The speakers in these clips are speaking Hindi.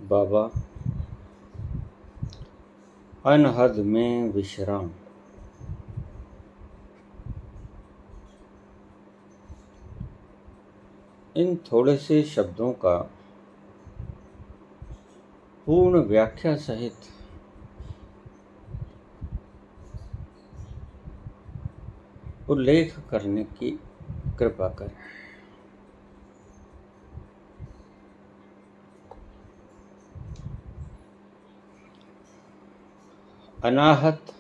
बाबा अनहद में विश्राम। इन थोड़े से शब्दों का पूर्ण व्याख्या सहित उल्लेख करने की कृपा करें। अनाहत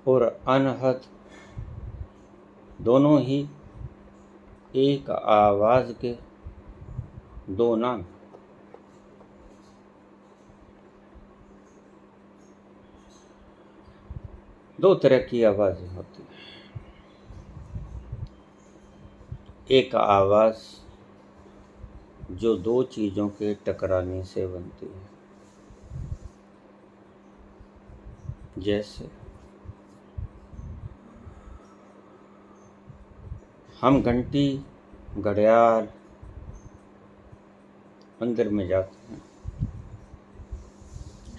और अनहद दोनों ही एक आवाज के दो नाम। दो तरह की आवाजें होती हैं। एक आवाज जो दो चीजों के टकराने से बनती है, जैसे हम घंटी घड़ियाल मंदिर में जाते हैं,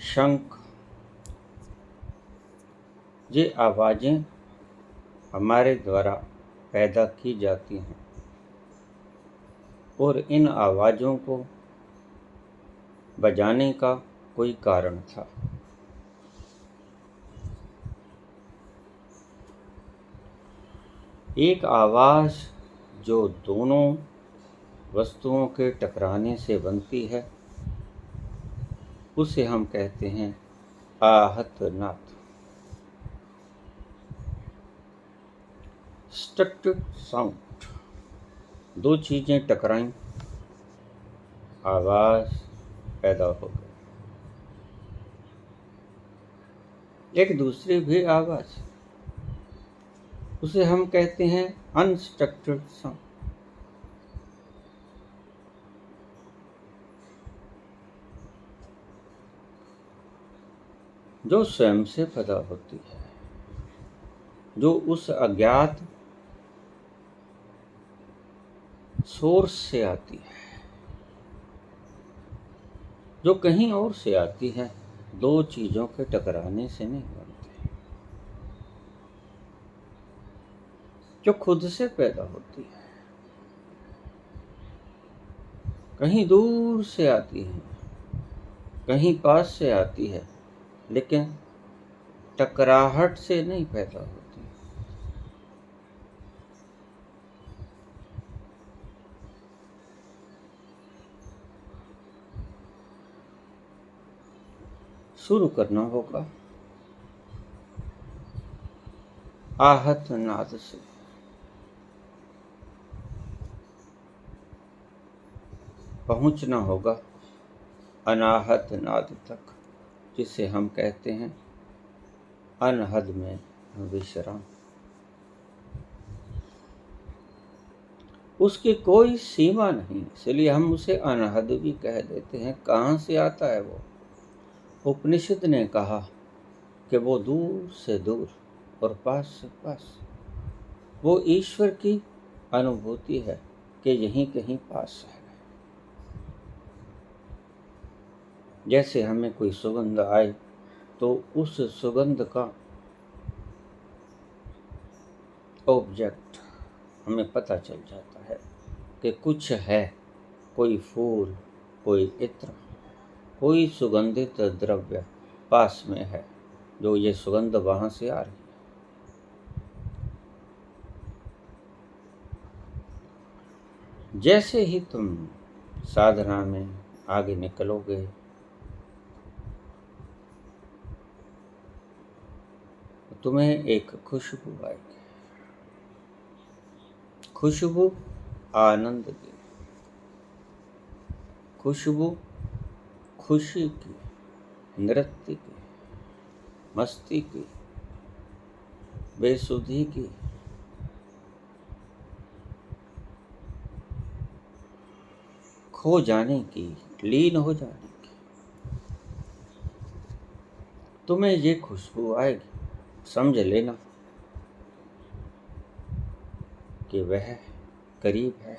शंख, ये आवाजें हमारे द्वारा पैदा की जाती हैं और इन आवाजों को बजाने का कोई कारण था। एक आवाज जो दोनों वस्तुओं के टकराने से बनती है, उसे हम कहते हैं आहत नाद। स्ट्रक्चर्ड साउंड, दो चीजें टकराई, आवाज पैदा हो गई। एक दूसरी भी आवाज, उसे हम कहते हैं अनस्ट्रक्चर्ड साउंड, जो स्वयं से पैदा होती है, जो उस अज्ञात सोर्स से आती है, जो कहीं और से आती है, दो चीजों के टकराने से नहीं बनती, जो खुद से पैदा होती है, कहीं दूर से आती है, कहीं पास से आती है, लेकिन टकराहट से नहीं पैदा होती। शुरू करना होगा आहत नाद से। पहुंचना होगा अनाहत नाद तक, जिसे हम कहते हैं अनहद में विश्राम। उसकी कोई सीमा नहीं, इसलिए हम उसे अनहद भी कह देते हैं। कहाँ से आता है वो? उपनिषद ने कहा कि वो दूर से दूर और पास से पास, वो ईश्वर की अनुभूति है कि यहीं कहीं पास है। जैसे हमें कोई सुगंध आए तो उस सुगंध का ऑब्जेक्ट हमें पता चल जाता है कि कुछ है, कोई फूल, कोई इत्र, कोई सुगंधित द्रव्य पास में है, जो ये सुगंध वहां से आ रही है। जैसे ही तुम साधना में आगे निकलोगे, तुम्हें एक खुशबू आएगी। खुशबू आनंद की, खुशबू खुशी की, नृत्य की, मस्ती की, बेसुधी की, खो जाने की, लीन हो जाने की। तुम्हें ये खुशबू आएगी, समझ लेना कि वह करीब है।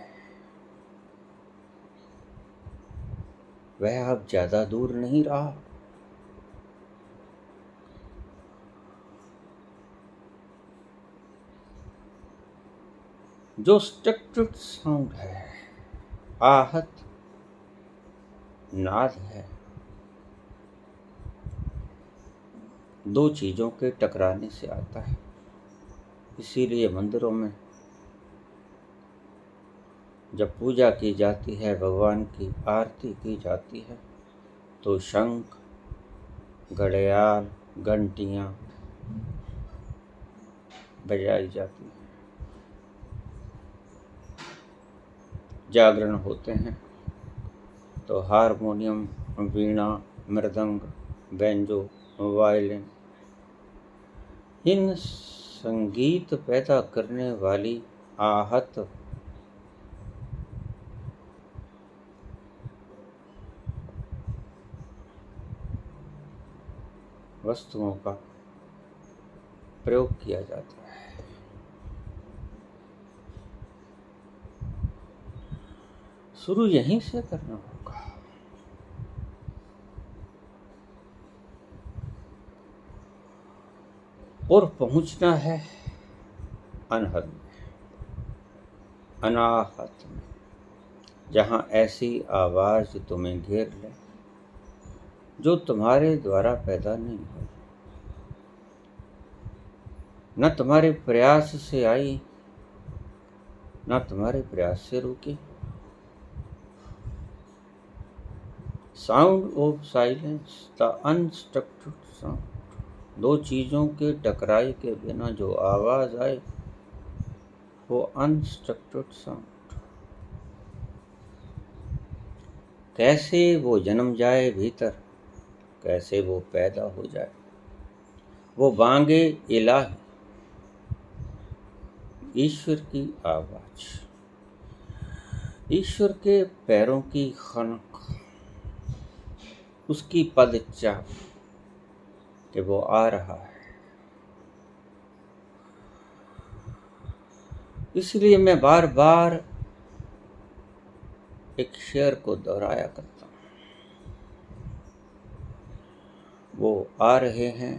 वह अब ज्यादा दूर नहीं रहा। जो स्ट्रक्चर्ड साउंड है, आहत नाद है, दो चीजों के टकराने से आता है। इसीलिए मंदिरों में जब पूजा की जाती है, भगवान की आरती की जाती है, तो शंख, घड़ियाल, घंटियां बजाई जाती हैं। जागरण होते हैं तो हारमोनियम, वीणा, मृदंग, बैंजो, वायलिन, इन संगीत पैदा करने वाली आहत वस्तुओं का प्रयोग किया जाता है। शुरू यहीं से करना होगा। और पहुंचना है अनहद में, अनाहत में, जहां ऐसी आवाज तुम्हें घेर ले जो तुम्हारे द्वारा पैदा नहीं हुई, न तुम्हारे प्रयास से आई, न तुम्हारे प्रयास से रुकी। Sound of silence, the unstructured sound. दो चीजों के टकराई के बिना जो आवाज आए वो अनस्ट्रक्चर्ड साउंड। कैसे वो जन्म जाए भीतर, कैसे वो पैदा हो जाए। वो बांगे इलाही, ईश्वर की आवाज, ईश्वर के पैरों की खनक, उसकी पदचाप कि वो आ रहा है। इसलिए मैं बार बार एक शेर को दोहराया करता हूं। वो आ रहे हैं,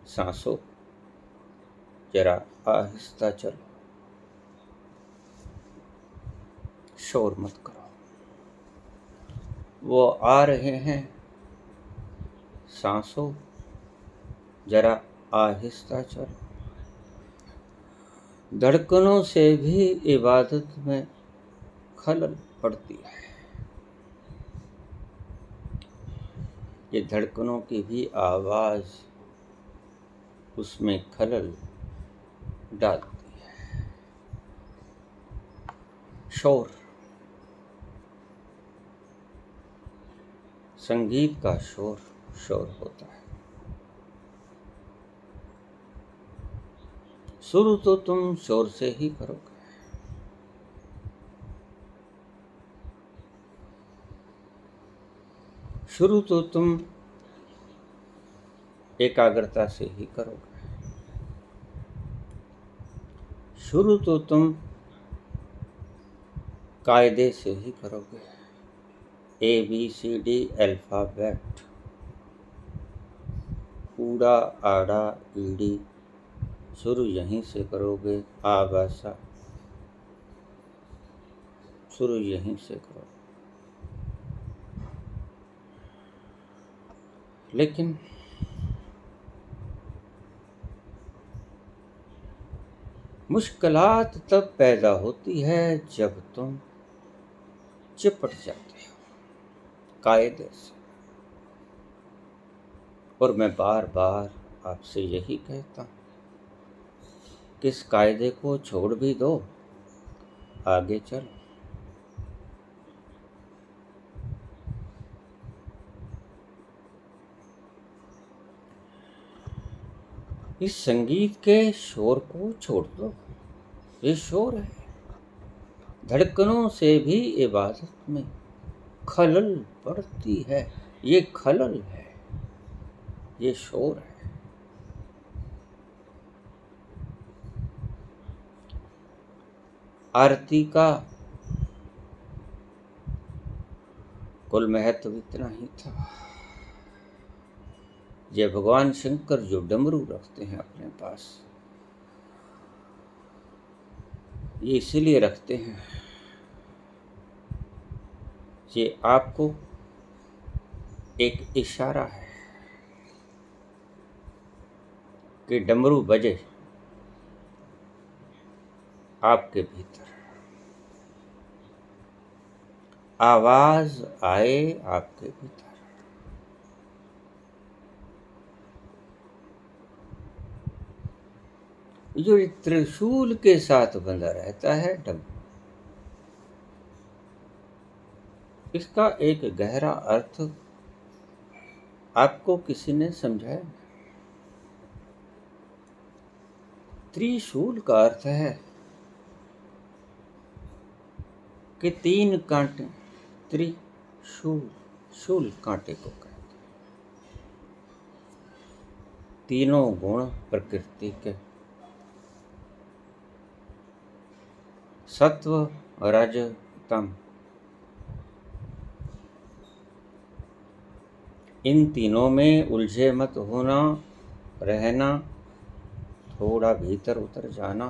सांसों जरा आहिस्ता चलो, शोर मत करो। वो आ रहे हैं, सांसों जरा आहिस्ता चलो। धड़कनों से भी इबादत में खलल पड़ती है। ये धड़कनों की भी आवाज उसमें खलल डालती है। शोर, संगीत का शोर शोर होता है। शुरू तो तुम शोर से ही करोगे। शुरू तो तुम एकाग्रता से ही करोगे। शुरू तो तुम कायदे से ही करोगे। ABCD अल्फाबेट, ऊड़ा आड़ा ईड़ी, शुरू यहीं से करोगे। आबासा, शुरू यहीं से करोगे। लेकिन मुश्किलात तब पैदा होती है जब तुम चिपट जाते हो कायदे से। और मैं बार बार आपसे यही कहता हूं कि इस कायदे को छोड़ भी दो, आगे चलो। इस संगीत के शोर को छोड़ दो। ये शोर है, धड़कनों से भी इबादत में खलल पड़ती है। ये खलल है, ये शोर है। आरती का कुल महत्व इतना ही था। ये भगवान शंकर जो डमरू रखते हैं अपने पास, ये इसलिए रखते हैं ये आपको एक इशारा है कि डमरू बजे आपके भीतर, आवाज आए आपके भीतर। जो त्रिशूल के साथ बंधा रहता है डमरू, इसका एक गहरा अर्थ आपको किसी ने समझाया। त्रिशूल का अर्थ है कि 3 कांटे, त्रिशूल, शूल कांटे को कहते हैं। तीनों गुण प्रकृति के, सत्व, रज, तम, इन तीनों में उलझे मत होना, रहना, थोड़ा भीतर उतर जाना,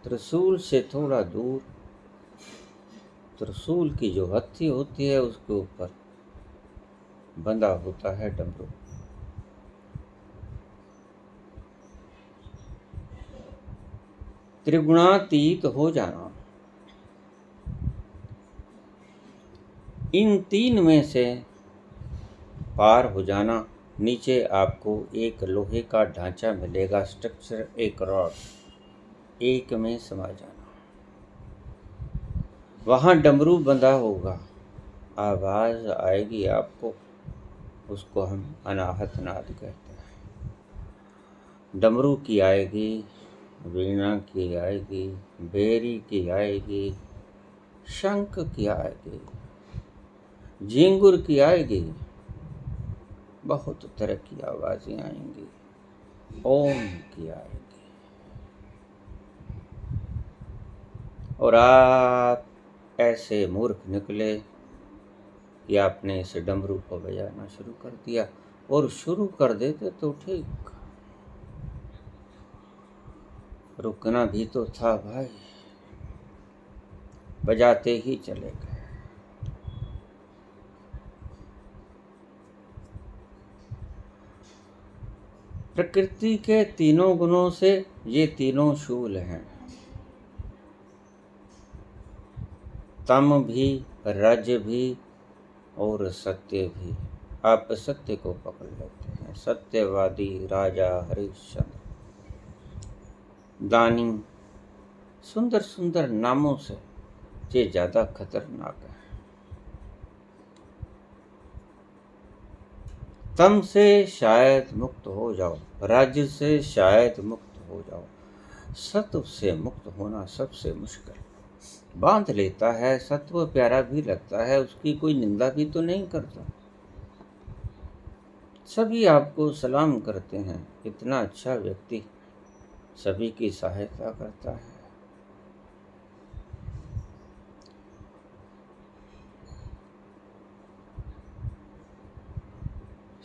त्रिशूल से थोड़ा दूर। त्रिशूल की जो हथी होती है उसके ऊपर बंधा होता है डमरू। त्रिगुणातीत हो जाना, इन 3 में से पार हो जाना। नीचे आपको एक लोहे का ढांचा मिलेगा, स्ट्रक्चर, एक रॉड, एक में समा जाना। वहां डमरू बंधा होगा, आवाज आएगी आपको, उसको हम अनाहत नाद कहते हैं। डमरू की आएगी, वीणा की आएगी, बेरी की आएगी, शंख की आएगी, झिंगुर की आएगी, बहुत तरह की आवाजें आएंगी, ओम की आएगी। और आप ऐसे मूर्ख निकले कि आपने इस डमरू को बजाना शुरू कर दिया। और शुरू कर देते तो ठीक, रुकना भी तो था भाई, बजाते ही चले गए। प्रकृति के तीनों गुणों से ये तीनों शूल हैं, तम भी, रज भी और सत्य भी। आप सत्य को पकड़ लेते हैं, सत्यवादी राजा हरिश्चंद्र, दानी, सुंदर सुंदर नामों से ये ज्यादा खतरनाक है। तम से शायद मुक्त हो जाओ, राज्य से शायद मुक्त हो जाओ, सत्व से मुक्त होना सबसे मुश्किल। बांध लेता है, सत्व प्यारा भी लगता है, उसकी कोई निंदा भी तो नहीं करता। सभी आपको सलाम करते हैं, इतना अच्छा व्यक्ति सभी की सहायता करता है।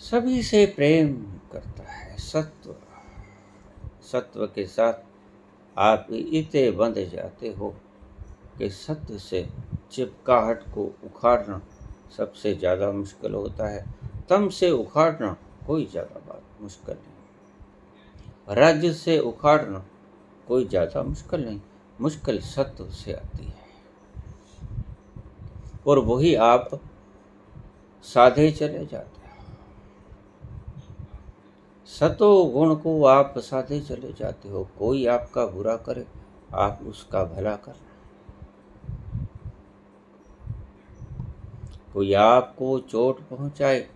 सभी से प्रेम करता है। सत्व, सत्व के साथ आप इतने बंध जाते हो कि सत्य से चिपकाहट को उखाड़ना सबसे ज़्यादा मुश्किल होता है। तम से उखाड़ना कोई ज़्यादा बात मुश्किल नहीं, राज्य से उखाड़ना कोई ज़्यादा मुश्किल नहीं, मुश्किल सत्व से आती है। और वही आप साधे चले जाते हो, सतो गुण को आप साधे चले जाते हो। कोई आपका बुरा करे, आप उसका भला करना। कोई आपको चोट पहुंचाए,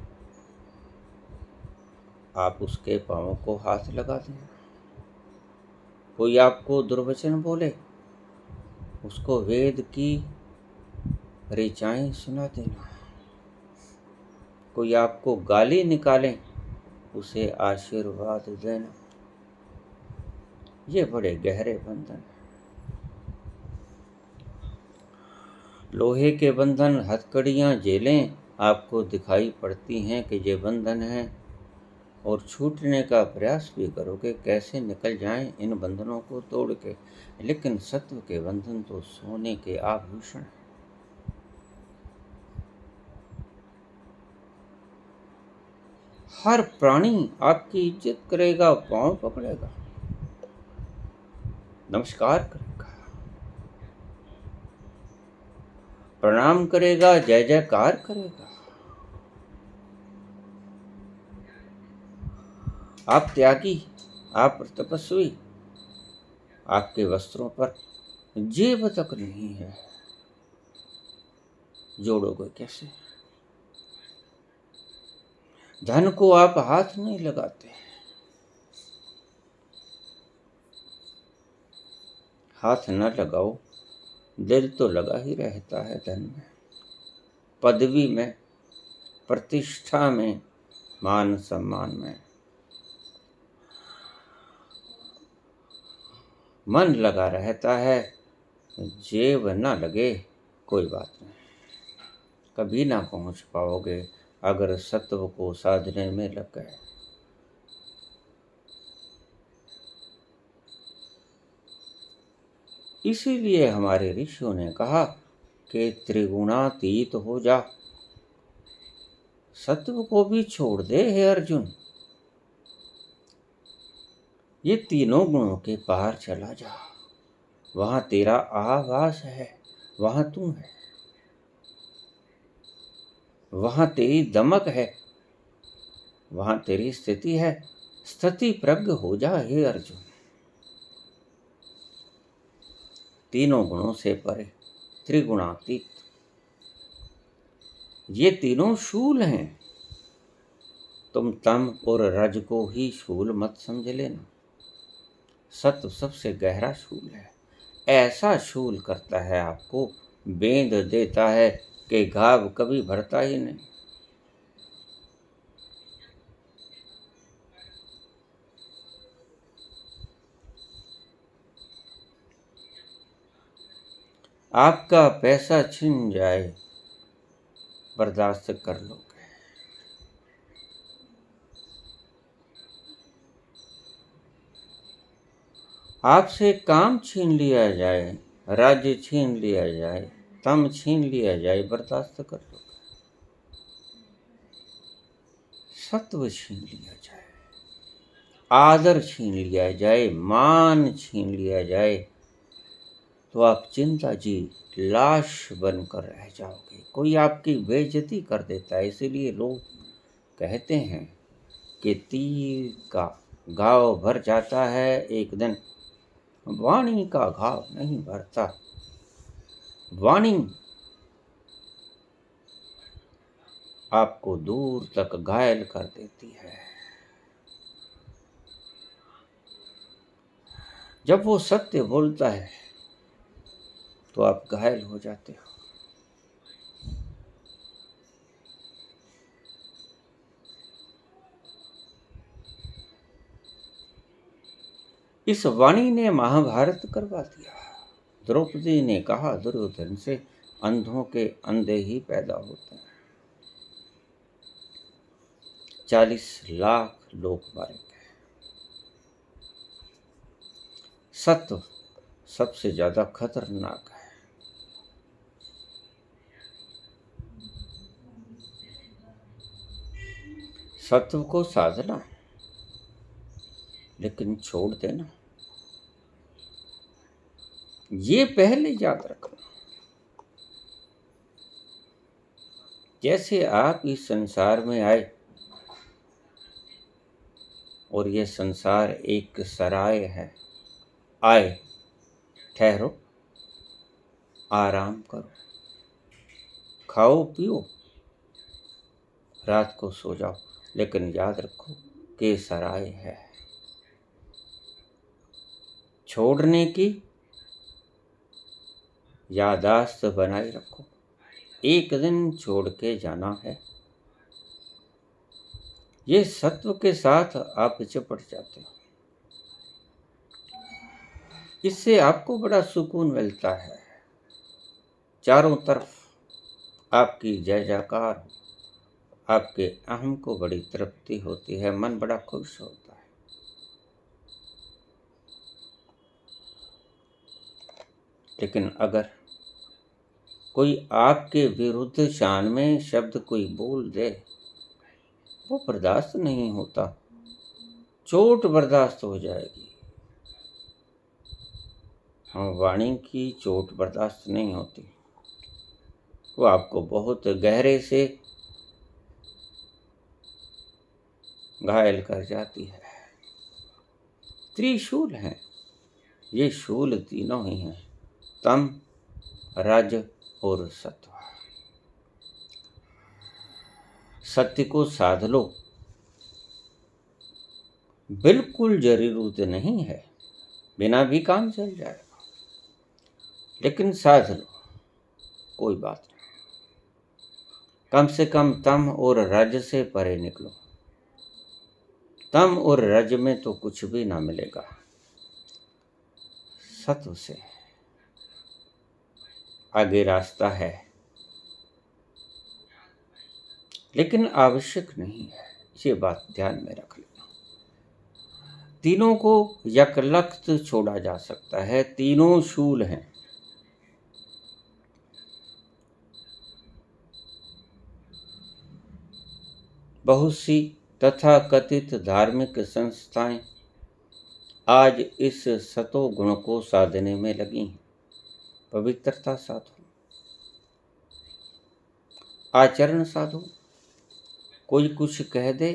आप उसके पांवों को हाथ लगा देना। कोई आपको दुर्वचन बोले, उसको वेद की ऋचाएं सुना देना। कोई आपको गाली निकाले, उसे आशीर्वाद देना। ये बड़े गहरे बंधन हैं। लोहे के बंधन, हथकड़ियाँ, जेलें आपको दिखाई पड़ती हैं कि ये बंधन हैं, और छूटने का प्रयास भी करोगे कैसे निकल जाएं इन बंधनों को तोड़ के। लेकिन सत्व के बंधन तो सोने के आभूषण हैं। हर प्राणी आपकी इज्जत करेगा, पांव पकड़ेगा, नमस्कार करेगा, प्रणाम करेगा, जय जयकार करेगा। आप त्यागी, आप तपस्वी, आपके वस्त्रों पर जेब तक नहीं है, जोड़ोगे कैसे? धन को आप हाथ नहीं लगाते, हाथ न लगाओ, दिल तो लगा ही रहता है धन में, पदवी में, प्रतिष्ठा में, मान सम्मान में। मन लगा रहता है, जेब न लगे कोई बात नहीं, कभी ना पहुंच पाओगे अगर सत्व को साधने में लग गए। इसीलिए हमारे ऋषियों ने कहा कि त्रिगुणातीत हो जा, सत्व को भी छोड़ दे हे अर्जुन, ये तीनों गुणों के पार चला जा, वहां तेरा आवास है, वहां तू है, वहां तेरी दमक है, वहां तेरी स्थिति है। स्थिति प्रज्ञ हो जा हे अर्जुन, तीनों गुणों से परे, त्रिगुणातीत। ये तीनों शूल हैं, तुम तम और रज को ही शूल मत समझ लेना। सत्व सबसे गहरा शूल है, ऐसा शूल करता है आपको, बेंध देता है कि घाव कभी भरता ही नहीं। आपका पैसा छिन जाए, बर्दाश्त कर लोगे, आपसे काम छीन लिया जाए, राज्य छीन लिया जाए, तम छीन लिया जाए, बर्दाश्त कर लोगे। सत्व छीन लिया जाए, आदर छीन लिया जाए, मान छीन लिया जाए, तो आप चिंता जी लाश बनकर रह जाओगे। कोई आपकी बेइज्जती कर देता है। इसीलिए लोग कहते हैं कि तीर का घाव भर जाता है एक दिन, वाणी का घाव नहीं भरता। वाणी आपको दूर तक घायल कर देती है। जब वो सत्य बोलता है तो आप घायल हो जाते हो। इस वाणी ने महाभारत करवा दिया। द्रौपदी ने कहा दुर्योधन से, अंधों के अंधे ही पैदा होते हैं। 40 लाख लोग मारे गए। सत्व सबसे ज्यादा खतरनाक है। सत्व को साधना, लेकिन छोड़ देना, ये पहले याद रखना। जैसे आप इस संसार में आए और ये संसार एक सराय है, आए, ठहरो, आराम करो, खाओ पियो, रात को सो जाओ, लेकिन याद रखो कि सराय है। छोड़ने की यादाश्त बनाए रखो, एक दिन छोड़ के जाना है। ये सत्व के साथ आप चिपट जाते हो, इससे आपको बड़ा सुकून मिलता है। चारों तरफ आपकी जय जयकार हो, आपके अहम को बड़ी तृप्ति होती है, मन बड़ा खुश होता है। लेकिन अगर कोई आपके विरुद्ध शान में शब्द कोई बोल दे, वो बर्दाश्त नहीं होता, चोट बर्दाश्त हो जाएगी। हाँ, वाणी की चोट बर्दाश्त नहीं होती, वो आपको बहुत गहरे से घायल कर जाती है। त्रिशूल हैं, ये शूल तीनों ही हैं, तम, रज और सत्व। सत्य को साध लो, बिल्कुल जरूरत नहीं है, बिना भी काम चल जाएगा, लेकिन साध लो, कोई बात नहीं। कम से कम तम और रज से परे निकलो। तम और रज में तो कुछ भी ना मिलेगा, सत्व से आगे रास्ता है, लेकिन आवश्यक नहीं है, ये बात ध्यान में रख लेना। तीनों को यकलख्त छोड़ा जा सकता है, तीनों शूल हैं। बहुत सी तथाकथित धार्मिक संस्थाएं आज इस सतो गुण को साधने में लगी हैं। पवित्रता साधो, आचरण साधो। कोई कुछ कह दे,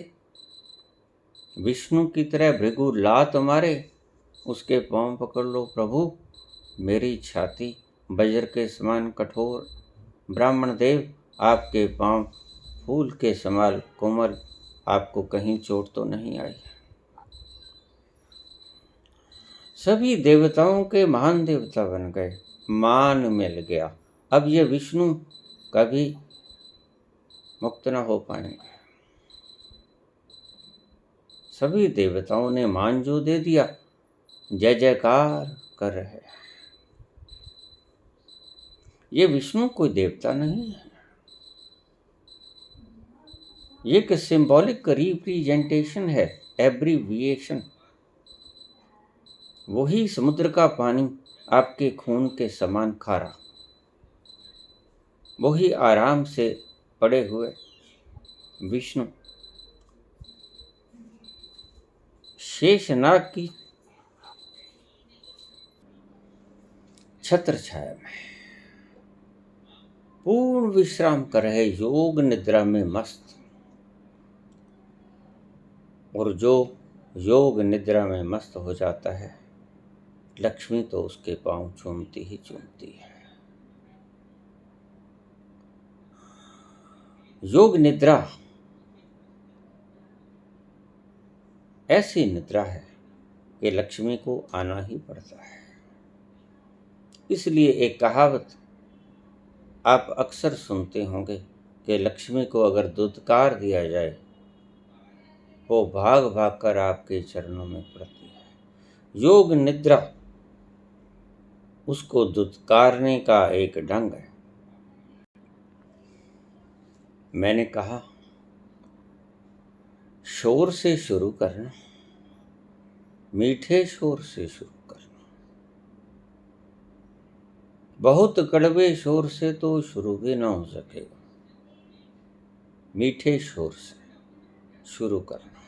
विष्णु की तरह भृगु लात मारे, उसके पांव पकड़ लो। प्रभु, मेरी छाती वज्र के समान कठोर, ब्राह्मण देव आपके पांव फूल के समान कोमल, आपको कहीं चोट तो नहीं आई? सभी देवताओं के महान देवता बन गए, मान मिल गया। अब ये विष्णु कभी मुक्त न हो पाएंगे। सभी देवताओं ने मान जो दे दिया, जय जयकार कर रहे हैं। ये विष्णु कोई देवता नहीं है, ये एक सिंबॉलिक रिप्रेजेंटेशन है, एब्रीविएशन। वही समुद्र का पानी आपके खून के समान खारा, वही आराम से पड़े हुए विष्णु शेषनाग की छत्र छाया में पूर्ण विश्राम कर रहे, योग निद्रा में मस्त। और जो योग निद्रा में मस्त हो जाता है, लक्ष्मी तो उसके पांव चूमती ही चूमती है। योग निद्रा ऐसी निद्रा है कि लक्ष्मी को आना ही पड़ता है। इसलिए एक कहावत आप अक्सर सुनते होंगे कि लक्ष्मी को अगर दुत्कार दिया जाए, वो भाग भाग कर आपके चरणों में पड़ती है। योग निद्रा उसको दुत्कारने का एक ढंग है। मैंने कहा, शोर से शुरू करना, मीठे शोर से शुरू करना। बहुत कड़वे शोर से तो शुरू भी ना हो सकेगा, मीठे शोर से शुरू करना।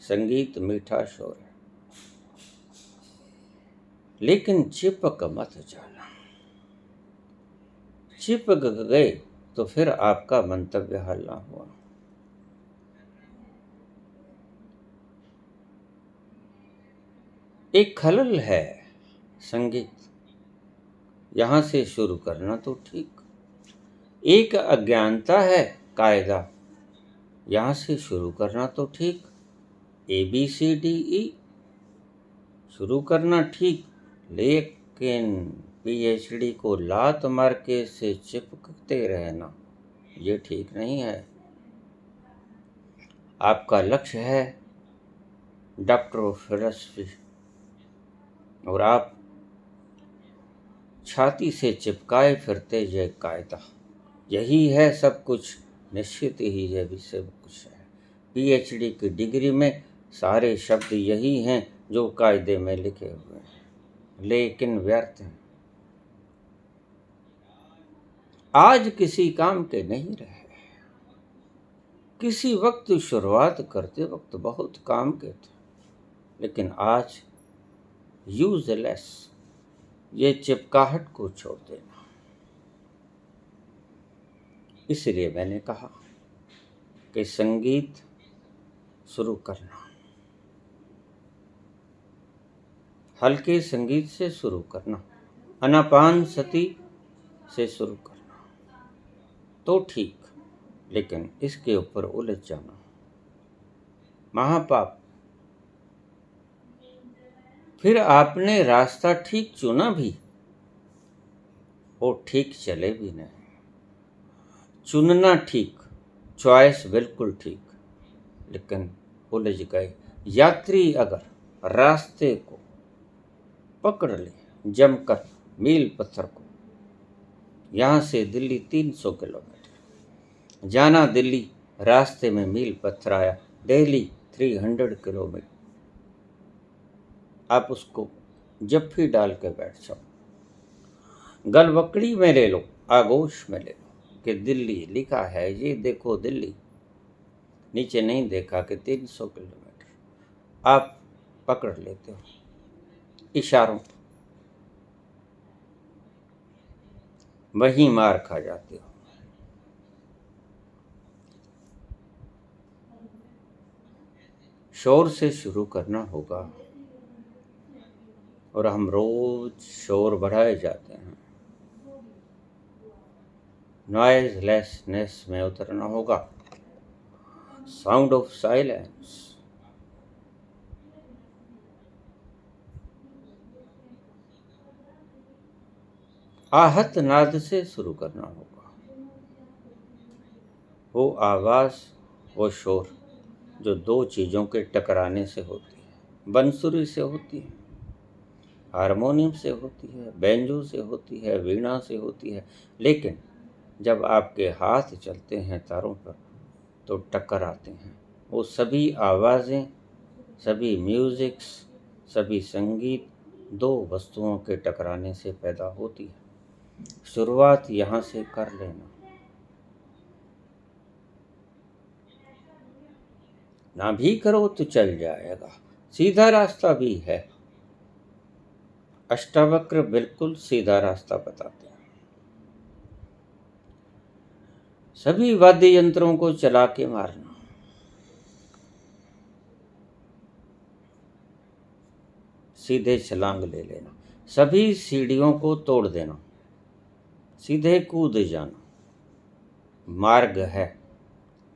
संगीत मीठा शोर है, लेकिन चिपक मत जाना। चिपक गए तो फिर आपका मंतव्य हल ना हुआ। एक खलल है संगीत, यहां से शुरू करना तो ठीक। एक अज्ञानता है कायदा, यहां से शुरू करना तो ठीक। ABCDE शुरू करना ठीक, लेकिन PhD को लात मार के से चिपकते रहना, ये ठीक नहीं है। आपका लक्ष्य है डॉक्टर ऑफ फिलॉसफी, और आप छाती से चिपकाए फिरते ये कायदा, यही है सब कुछ, निश्चित ही ये भी सब कुछ है। पीएचडी की डिग्री में सारे शब्द यही हैं जो कायदे में लिखे हुए हैं, लेकिन व्यर्थ हैं, आज किसी काम के नहीं रहे। किसी वक्त शुरुआत करते वक्त बहुत काम के थे, लेकिन आज यूजलेस। ये चिपकाहट को छोड़ देना। इसलिए मैंने कहा कि संगीत शुरू करना, हल्के संगीत से शुरू करना, आनापान सती से शुरू करना तो ठीक, लेकिन इसके ऊपर उलझ जाना महापाप। फिर आपने रास्ता ठीक चुना भी, वो ठीक चले भी नहीं। चुनना ठीक, चॉइस बिल्कुल ठीक, लेकिन उलझ गए। यात्री अगर रास्ते को पकड़ ले जमकर, मील पत्थर को, यहाँ से दिल्ली 300 किलोमीटर जाना, दिल्ली रास्ते में मील पत्थर आया, दिल्ली 300 किलोमीटर, आप उसको जफ्फी डाल के बैठ जाओ, गलवकड़ी में ले लो, आगोश में ले लो कि दिल्ली लिखा है, ये देखो दिल्ली, नीचे नहीं देखा कि 300 किलोमीटर। आप पकड़ लेते हो इशारों, वहीं मार खा जाते हो। शोर से शुरू करना होगा, और हम रोज शोर बढ़ाए जाते हैं। नॉइजलेसनेस में उतरना होगा, साउंड ऑफ साइलेंस। आहत नाद से शुरू करना होगा, वो आवाज, वो शोर जो दो चीजों के टकराने से होती है। बंसुरी से होती है, हारमोनियम से होती है, बैंजो से होती है, वीणा से होती है, लेकिन जब आपके हाथ चलते हैं तारों पर तो टक्कर आते हैं। वो सभी आवाज़ें, सभी म्यूजिक्स, सभी संगीत दो वस्तुओं के टकराने से पैदा होती है। शुरुआत यहाँ से कर लेना, ना भी करो तो चल जाएगा, सीधा रास्ता भी है। अष्टावक्र बिल्कुल सीधा रास्ता बताते हैं। सभी वाद्य यंत्रों को चला के मारना, सीधे छलांग ले लेना, सभी सीढ़ियों को तोड़ देना, सीधे कूद जाना मार्ग है।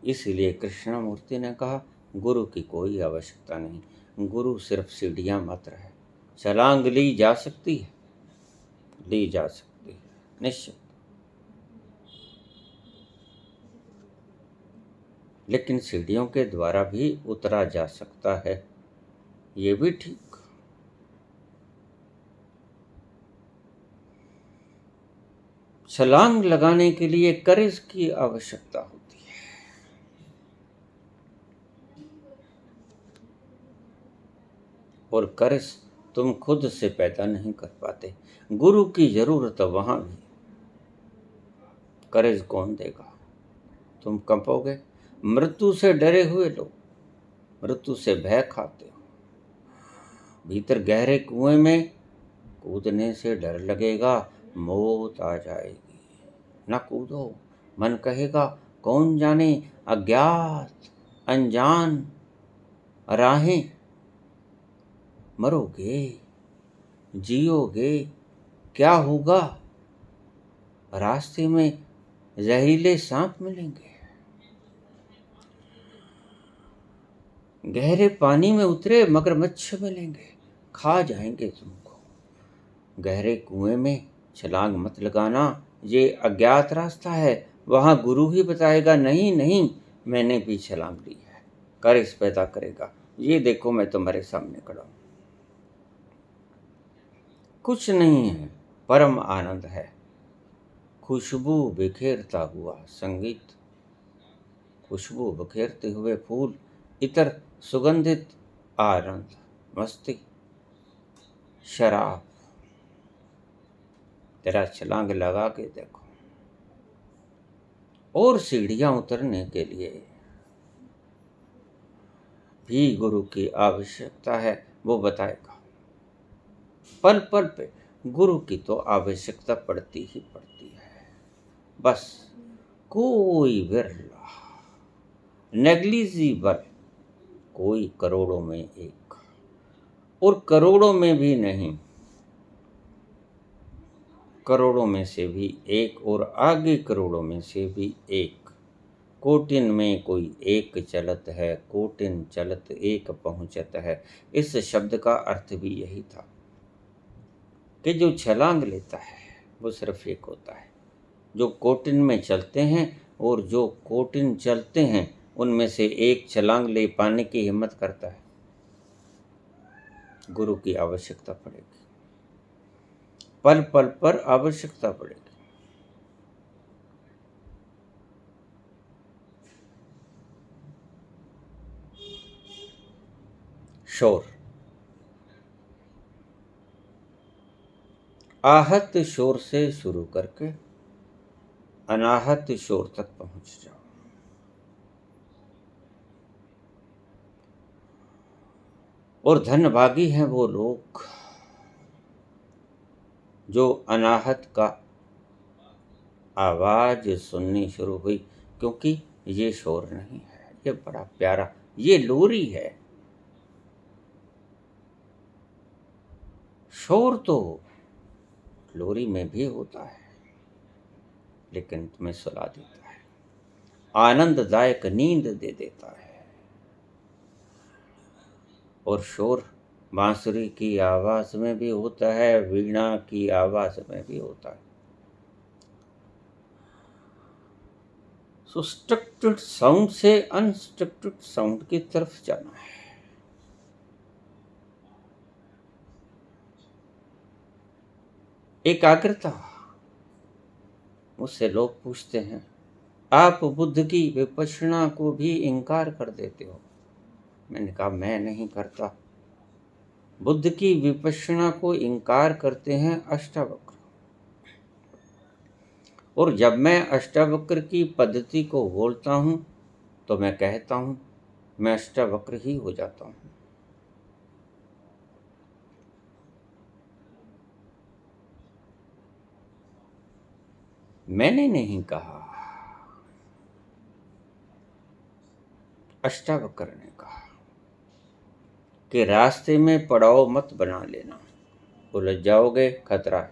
इसलिए कृष्णमूर्ति ने कहा, गुरु की कोई आवश्यकता नहीं, गुरु सिर्फ सीढ़ियां मात्र है। छलांग ली जा सकती है, ली जा सकती है निश्चित, लेकिन सीढ़ियों के द्वारा भी उतरा जा सकता है, ये भी ठीक। छलांग लगाने के लिए करेज की आवश्यकता होती है, और करेज तुम खुद से पैदा नहीं कर पाते, गुरु की जरूरत वहां भी। करेज कौन देगा? तुम कंपोगे। मृत्यु से डरे हुए लोग मृत्यु से भय खाते हो, भीतर गहरे कुएं में कूदने से डर लगेगा, मौत आ जाएगी, न कूदो। मन कहेगा कौन जाने, अज्ञात अनजान राहें, मरोगे जियोगे क्या होगा, रास्ते में जहरीले सांप मिलेंगे, गहरे पानी में उतरे मगरमच्छ मिलेंगे, खा जाएंगे तुमको। गहरे कुएं में छलांग मत लगाना, ये अज्ञात रास्ता है, वहां गुरु ही बताएगा, नहीं नहीं मैंने भी छलांग ली है, करेज पैदा करेगा, ये देखो मैं तुम्हारे सामने खड़ा हूं। कुछ नहीं है, परम आनंद है। खुशबू बिखेरता हुआ संगीत, खुशबू बिखेरते हुए फूल, इतर सुगंधित आनंद, मस्ती, शराब। तेरा छलांग लगा के देखो। और सीढ़ियां उतरने के लिए भी गुरु की आवश्यकता है, वो बताएगा। पल पल पे गुरु की तो आवश्यकता पड़ती ही पड़ती है। बस कोई विरला, नेग्लिजिबल, कोई करोड़ों में एक, और करोड़ों में भी नहीं, करोड़ों में से भी एक, और आगे करोड़ों में से भी एक। कोटिन में कोई एक चलत है, कोटिन चलत एक पहुंचत है। इस शब्द का अर्थ भी यही था कि जो छलांग लेता है वो सिर्फ एक होता है। जो कोटिन में चलते हैं और जो कोटिन चलते हैं, उनमें से एक छलांग ले पाने की हिम्मत करता है। गुरु की आवश्यकता पड़ेगी, पल पल पर आवश्यकता पड़ेगी। शोर, आहत शोर से शुरू करके अनाहत शोर तक पहुंच जाओ। और धनभागी हैं वो लोग जो अनाहत का आवाज सुननी शुरू हुई, क्योंकि ये शोर नहीं है, ये बड़ा प्यारा, ये लोरी है। शोर तो लोरी में भी होता है, लेकिन तुम्हें सुला देता है, आनंददायक नींद दे देता है। और शोर बांसुरी की आवाज में भी होता है, वीणा की आवाज में भी होता है। सो स्ट्रक्चर्ड साउंड से अनस्ट्रक्चर्ड साउंड की तरफ जाना है। एकाग्रता। मुझसे लोग पूछते हैं, आप बुद्ध की विपश्यना को भी इनकार कर देते हो। मैंने कहा, मैं नहीं करता। बुद्ध की विपश्यना को इनकार करते हैं अष्टावक्र। और जब मैं अष्टावक्र की पद्धति को बोलता हूं तो मैं कहता हूं मैं अष्टावक्र ही हो जाता हूं। मैंने नहीं कहा, अष्टावक्र ने कहा कि रास्ते में पड़ाव मत बना लेना, उलझ जाओगे, खतरा है।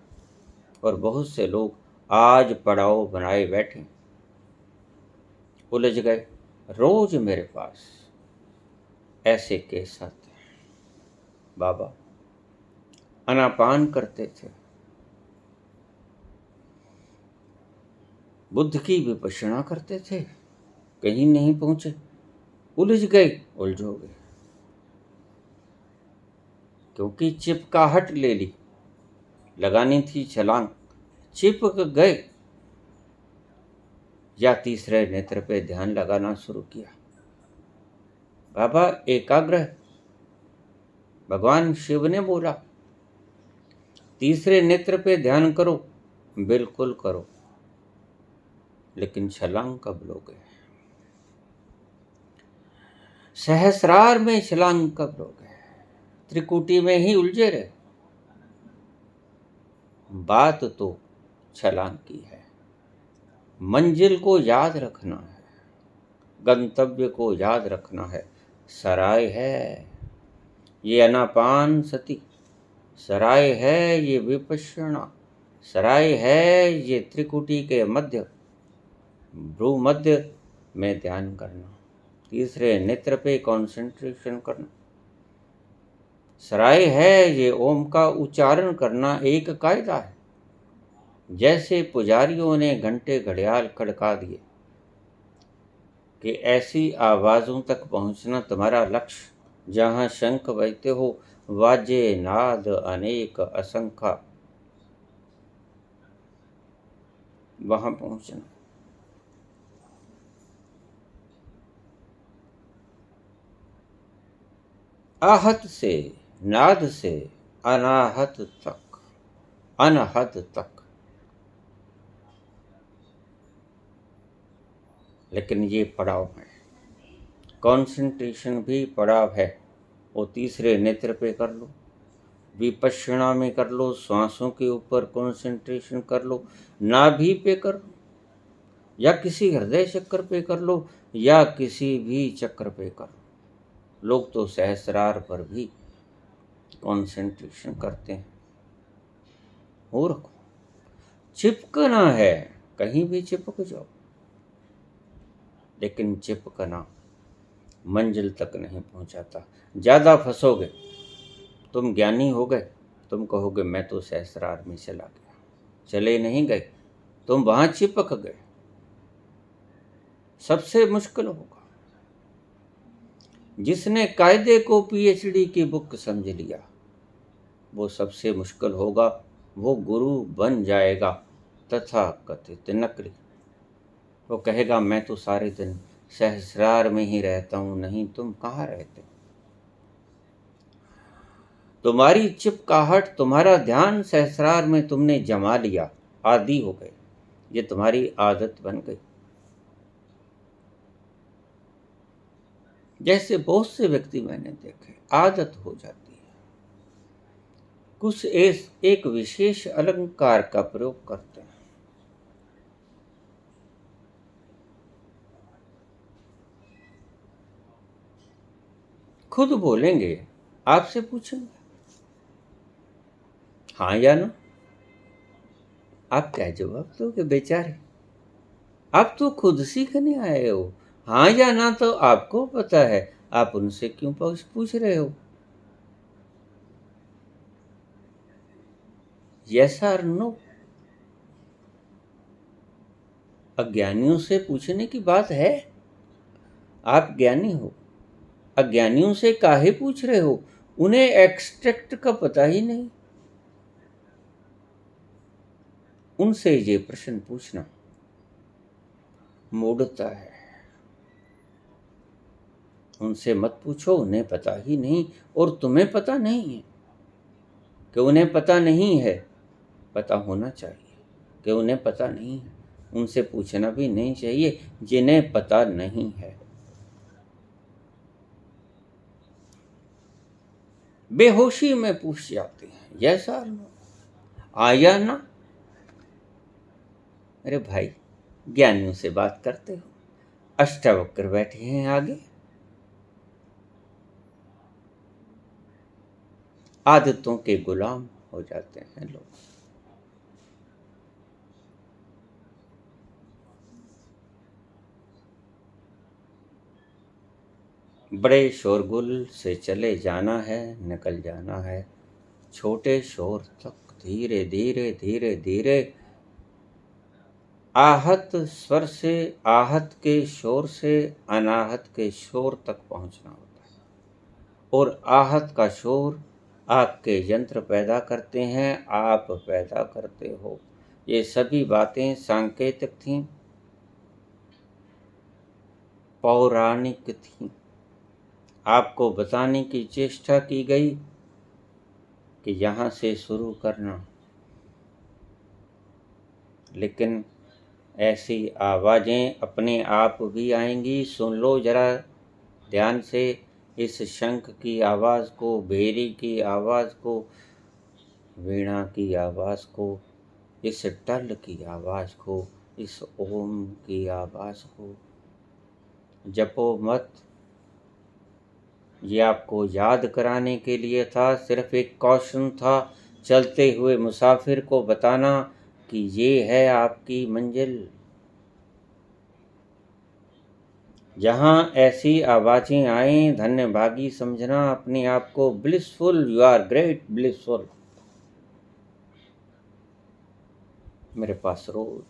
और बहुत से लोग आज पड़ाव बनाए बैठे, उलझ गए। रोज मेरे पास ऐसे केस आते हैं। बाबा अनापान करते थे, बुद्ध की विपश्यना करते थे, कहीं नहीं पहुंचे, उलझ गए, उलझोगे, क्योंकि चिपकाहट ले ली, लगानी थी छलांग, चिपक गए, या तीसरे नेत्र पे ध्यान लगाना शुरू किया। बाबा एकाग्र है, भगवान शिव ने बोला तीसरे नेत्र पे ध्यान करो, बिल्कुल करो, लेकिन छलांग कब लोगे? सहस्रार में छलांग कब लोगे? त्रिकुटी में ही उलझे रहे। बात तो छलांग की है। मंजिल को याद रखना है, गंतव्य को याद रखना है। सराय है ये अनापान सती, सराय है ये विपश्यना, सराय है ये त्रिकुटी के मध्य, भ्रू मध्य में ध्यान करना, तीसरे नेत्र पे कंसंट्रेशन करना। सराय है ये ओम का उच्चारण करना एक कायदा है। जैसे पुजारियों ने घंटे घड़ियाल खड़का दिए कि ऐसी आवाज़ों तक पहुंचना तुम्हारा लक्ष्य, जहां शंख बजते हो, वाजे नाद अनेक असंख्य, वहां पहुंचना। आहत से, नाद से, अनाहत तक, अनहद तक। लेकिन ये पड़ाव है, कंसंट्रेशन भी पड़ाव है। वो तीसरे नेत्र पे कर लो, विपश्यना में कर लो, श्वासों के ऊपर कंसंट्रेशन कर लो, नाभि पे कर लो, या किसी हृदय चक्र पे कर लो, या किसी भी चक्र पे कर लो। लोग तो सहस्रार पर भी कंसंट्रेशन करते हैं। हो रखो, चिपकना है, कहीं भी चिपक जाओ, लेकिन चिपकना मंजिल तक नहीं पहुंचाता। ज्यादा फंसोगे, तुम ज्ञानी हो गए, तुम कहोगे मैं तो सहस्रार में चला गया। चले नहीं गए, तुम वहां चिपक गए। सबसे मुश्किल होगा जिसने कायदे को पीएचडी की बुक समझ लिया, वो सबसे मुश्किल होगा। वो गुरु बन जाएगा तथा कथित नकली। वो कहेगा मैं तो सारे दिन सहस्रार में ही रहता हूं। नहीं, तुम कहाँ रहते? तुम्हारी चिपकाहट, तुम्हारा ध्यान सहस्रार में तुमने जमा लिया, आदी हो गए, ये तुम्हारी आदत बन गई। जैसे बहुत से व्यक्ति मैंने देखे, आदत हो जाती है, कुछ एक विशेष अलंकार का प्रयोग करते हैं। खुद बोलेंगे, आपसे पूछेंगे हाँ या ना, आप क्या जवाब दोगे बेचारे? आप तो खुद सीखने आए हो। हाँ या ना तो आपको पता है, आप उनसे क्यों पूछ रहे हो? यस और नो। अज्ञानियों से पूछने की बात है। आप ज्ञानी हो, अज्ञानियों से काहे पूछ रहे हो? उन्हें एक्सट्रैक्ट का पता ही नहीं। उनसे ये प्रश्न पूछना मूढ़ता है। उनसे मत पूछो, उन्हें पता ही नहीं। और तुम्हें पता नहीं है कि उन्हें पता नहीं है। पता होना चाहिए कि उन्हें पता नहीं है। उनसे पूछना भी नहीं चाहिए जिन्हें पता नहीं है। बेहोशी में पूछ जाते हैं, यस और नो, आया ना। अरे भाई, ज्ञानियों से बात करते हो, अष्टावक्र बैठे हैं आगे। आदतों के गुलाम हो जाते हैं लोग। बड़े शोरगुल से चले जाना है, निकल जाना है छोटे शोर तक। धीरे धीरे धीरे धीरे आहत स्वर से, आहत के शोर से अनाहत के शोर तक पहुंचना होता है। और आहत का शोर आपके यंत्र पैदा करते हैं, आप पैदा करते हो। ये सभी बातें सांकेतिक थीं, पौराणिक थीं। आपको बताने की चेष्टा की गई कि यहाँ से शुरू करना, लेकिन ऐसी आवाज़ें अपने आप भी आएंगी। सुन लो जरा ध्यान से इस शंख की आवाज़ को, भेरी की आवाज़ को, वीणा की आवाज़ को, इस टल की आवाज़ को, इस ओम की आवाज़ को। जपो मत, ये आपको याद कराने के लिए था, सिर्फ एक कॉशन था, चलते हुए मुसाफिर को बताना कि ये है आपकी मंजिल। जहाँ ऐसी आवाज़ें आएं, धन्य भागी समझना अपने आप को, blissful, you are great blissful. मेरे पास रोज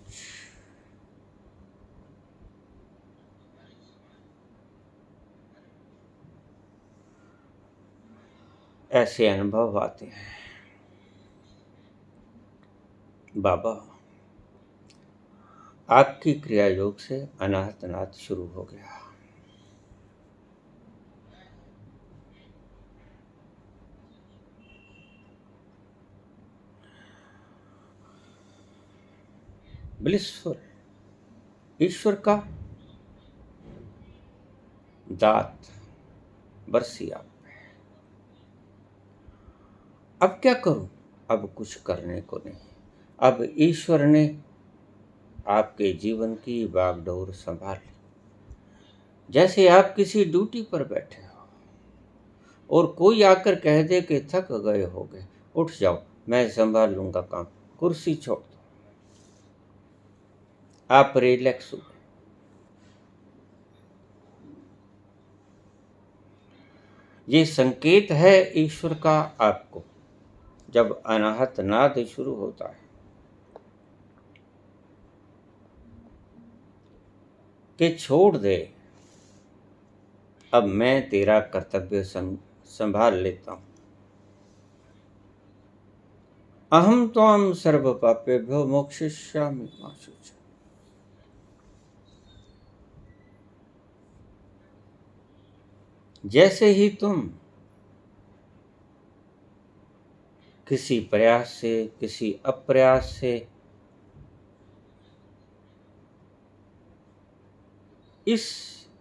ऐसे अनुभव आते हैं। बाबा, आपकी क्रिया योग से अनाहत नाद शुरू हो गया। ब्लिसफुल ईश्वर का दात बरसी आप। अब क्या करूं? अब कुछ करने को नहीं। अब ईश्वर ने आपके जीवन की बागडोर संभाल ली। जैसे आप किसी ड्यूटी पर बैठे हो और कोई आकर कह दे कि थक गए होगे, उठ जाओ, मैं संभाल लूंगा काम, कुर्सी छोड़ दो, आप रिलैक्स हो गए। ये संकेत है ईश्वर का आपको, जब अनाहत नाद शुरू होता है कि छोड़ दे, अब मैं तेरा कर्तव्य संभाल लेता हूं। अहम त्वाम सर्व पापेभ्यो मोक्षयिष्यामि मा शुचः। जैसे ही तुम किसी प्रयास से, किसी अप्रयास से इस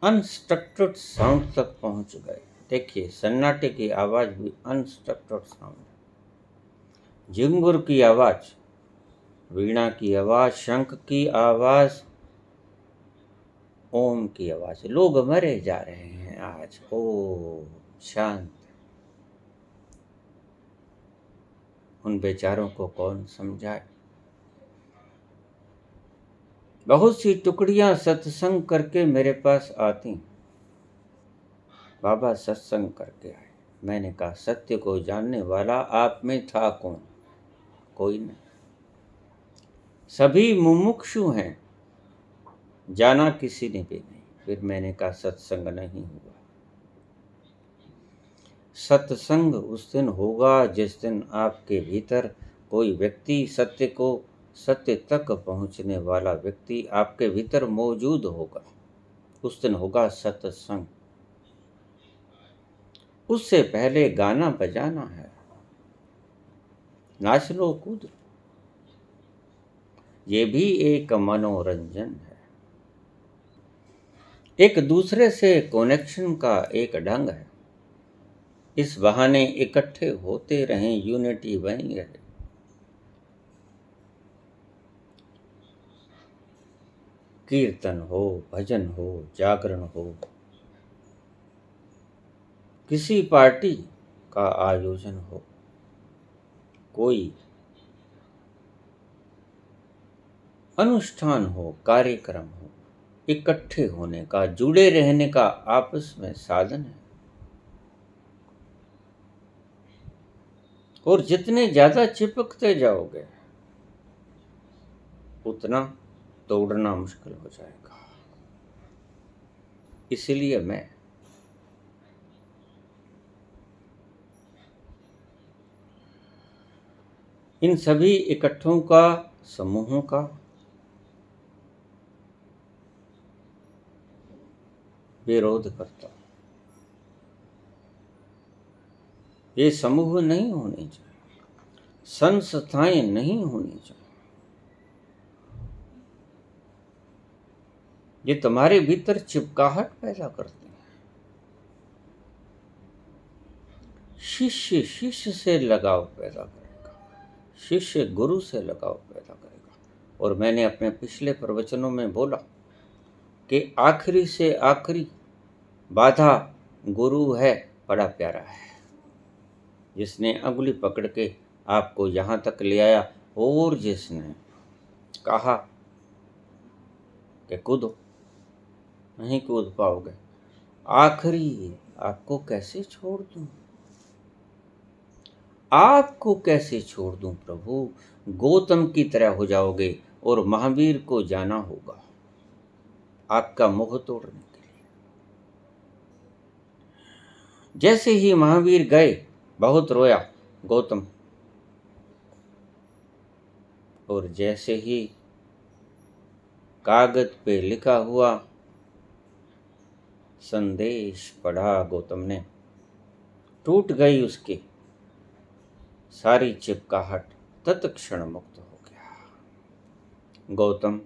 अनस्ट्रक्चर्ड साउंड तक पहुंच गए। देखिए, सन्नाटे की आवाज भी अनस्ट्रक्चर्ड साउंड है। झिंगुर की आवाज, वीणा की आवाज, शंख की आवाज, ओम की आवाज। लोग मरे जा रहे हैं आज। ओ शांत। उन बेचारों को कौन समझाए? बहुत सी टुकड़ियां सत्संग करके मेरे पास आती, बाबा सत्संग करके आए। मैंने कहा, सत्य को जानने वाला आप में था कौन? कोई नहीं। सभी मुमुक्षु हैं, जाना किसी ने भी नहीं। फिर मैंने कहा, सत्संग नहीं हुआ। सत्संग उस दिन होगा जिस दिन आपके भीतर कोई व्यक्ति, सत्य तक पहुंचने वाला व्यक्ति आपके भीतर मौजूद होगा। उस दिन होगा सत्संग। उससे पहले गाना बजाना है, नाच लो, कूद लो, ये भी एक मनोरंजन है। एक दूसरे से कनेक्शन का एक ढंग है। इस बहाने इकट्ठे होते रहें, यूनिटी बनी रहे। कीर्तन हो, भजन हो, जागरण हो, किसी पार्टी का आयोजन हो, कोई अनुष्ठान हो, कार्यक्रम हो, इकट्ठे होने का, जुड़े रहने का आपस में साधन है। और जितने ज्यादा चिपकते जाओगे उतना तोड़ना मुश्किल हो जाएगा। इसलिए मैं इन सभी इकट्ठों का, समूहों का विरोध करता हूं। ये समूह नहीं होने चाहिए, संस्थाएं नहीं होनी चाहिए। ये तुम्हारे भीतर चिपकाहट पैदा करते हैं। शिष्य शिष्य से लगाव पैदा करेगा, शिष्य गुरु से लगाव पैदा करेगा। और मैंने अपने पिछले प्रवचनों में बोला कि आखिरी से आखिरी बाधा गुरु है, बड़ा प्यारा है, जिसने अंगुली पकड़ के आपको यहाँ तक ले आया और जिसने कहा कि कूदो, नहीं कूद पाओगे। आखिरी आपको कैसे छोड़ दूं? आपको कैसे छोड़ दूं प्रभु? गौतम की तरह हो जाओगे और महावीर को जाना होगा आपका मोह तोड़ने के लिए। जैसे ही महावीर गए, बहुत रोया गौतम, और जैसे ही कागज पे लिखा हुआ संदेश पढ़ा गौतम ने। टूट गई उसकी सारी चिपकाहट, तत्क्षण मुक्त हो गया। गौतम,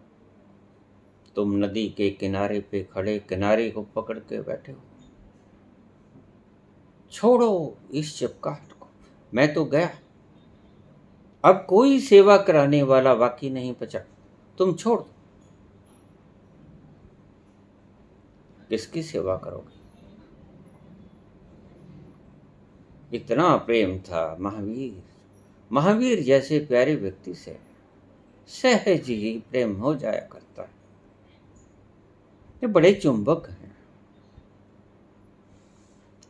तुम नदी के किनारे पे खड़े किनारे को पकड़ के बैठे हो। छोड़ो इस चिपकाहट को, मैं तो गया, अब कोई सेवा कराने वाला बाकी नहीं बचा, तुम छोड़ दो। किसकी सेवा करोगे? इतना प्रेम था महावीर, महावीर जैसे प्यारे व्यक्ति से सहज ही प्रेम हो जाया करता है। ये बड़े चुंबक हैं,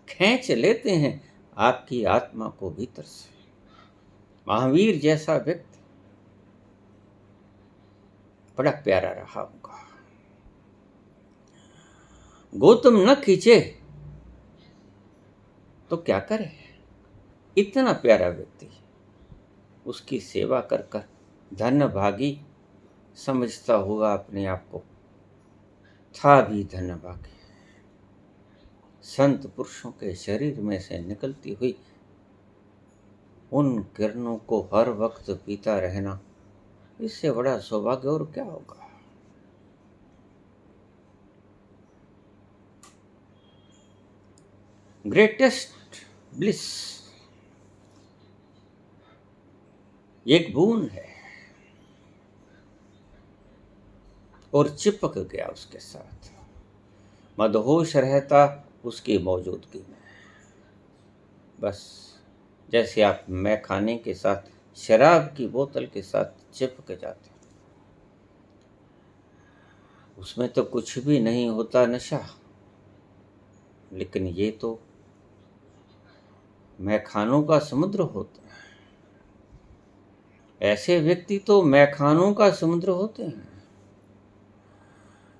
खींच लेते हैं आपकी आत्मा को भीतर से। महावीर जैसा व्यक्ति बड़ा प्यारा रहा होगा। गौतम न खींचे तो क्या करे? इतना प्यारा व्यक्ति, उसकी सेवा कर कर धन्य भागी समझता होगा अपने आप को, था भी धन्य भागी। संत पुरुषों के शरीर में से निकलती हुई उन किरणों को हर वक्त पीता रहना, इससे बड़ा सौभाग्य और क्या होगा। ग्रेटेस्ट ब्लिस एक बूंद है और चिपक गया उसके साथ, मदहोश रहता उसकी मौजूदगी में। बस जैसे आप मैखाने के साथ शराब की बोतल के साथ चिपक जाते, उसमें तो कुछ भी नहीं होता नशा, लेकिन ये तो मैखानों का समुद्र होता है। ऐसे व्यक्ति तो मैखानों का समुद्र होते हैं।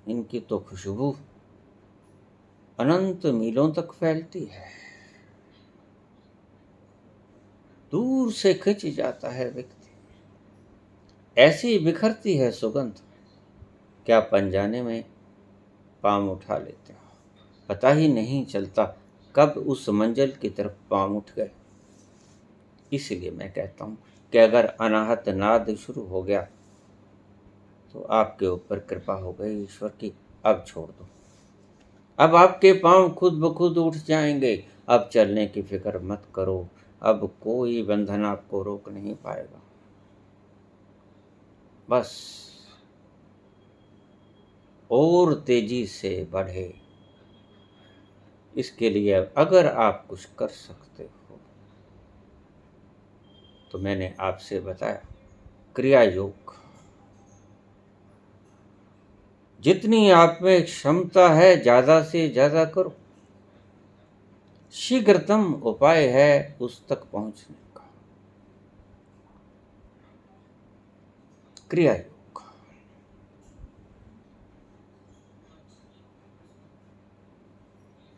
इनकी तो खुशबू अनंत मीलों तक फैलती है, दूर से खिंच जाता है व्यक्ति। ऐसी बिखरती है सुगंध, क्या पंजाने में पांव उठा लेते हो, पता ही नहीं चलता कब उस मंजिल की तरफ पांव उठ गए। इसलिए मैं कहता हूं कि अगर अनाहत नाद शुरू हो गया तो आपके ऊपर कृपा हो गई ईश्वर की, अब छोड़ दो। अब आपके पांव खुद ब खुद उठ जाएंगे। अब चलने की फिक्र मत करो, अब कोई बंधन आपको रोक नहीं पाएगा। बस और तेजी से बढ़े, इसके लिए अगर आप कुछ कर सकते हो तो मैंने आपसे बताया क्रिया योग। जितनी आप में क्षमता है ज्यादा से ज्यादा करो, शीघ्रतम उपाय है उस तक पहुंचने का। क्रिया योग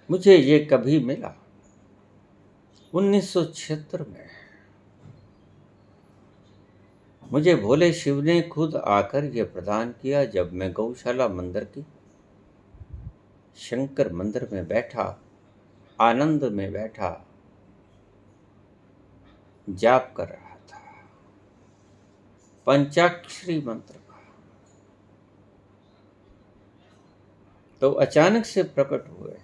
मुझे ये कभी मिला 1976 में। मुझे भोले शिव ने खुद आकर ये प्रदान किया जब मैं गौशाला मंदिर की शंकर मंदिर में बैठा, आनंद में बैठा, जाप कर रहा था पंचाक्षरी मंत्र का। तो अचानक से प्रकट हुए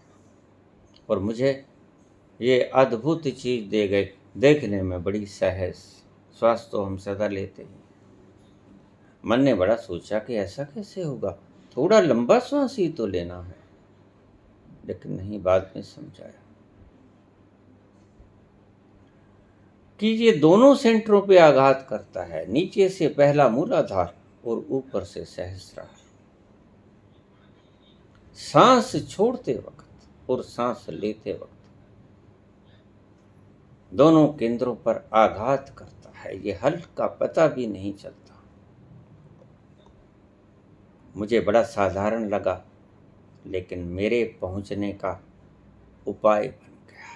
और मुझे ये अद्भुत चीज दे गए। देखने में बड़ी सहज, श्वास तो हम सदा लेते हैं। मन ने बड़ा सोचा कि ऐसा कैसे होगा, थोड़ा लंबा श्वास ही तो लेना है, लेकिन नहीं, बाद में समझाया कि ये दोनों सेंटरों पे आघात करता है, नीचे से पहला मूलाधार और ऊपर से सहस्रार। सांस छोड़ते वक्त और सांस लेते वक्त दोनों केंद्रों पर आघात करता है, ये हल्का पता भी नहीं चलता। मुझे बड़ा साधारण लगा, लेकिन मेरे पहुंचने का उपाय बन गया।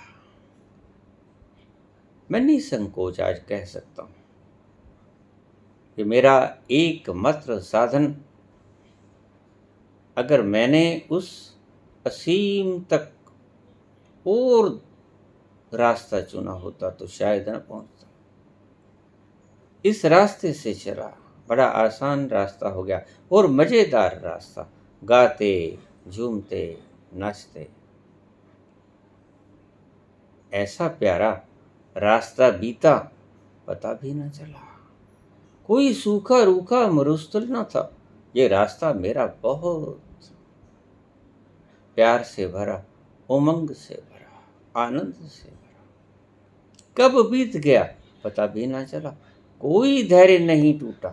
मैं निसंकोच आज कह सकता हूं कि मेरा एकमात्र साधन अगर मैंने उस असीम तक और रास्ता चुना होता तो शायद न पहुंचता। इस रास्ते से चला, बड़ा आसान रास्ता हो गया और मजेदार रास्ता, गाते झूमते नाचते। ऐसा प्यारा रास्ता बीता, पता भी न चला। कोई सूखा रूखा मरुस्थल न था। ये रास्ता मेरा बहुत प्यार से भरा, उमंग से भरा, आनंद से भरा। कब बीत गया पता भी ना चला। कोई धैर्य नहीं टूटा,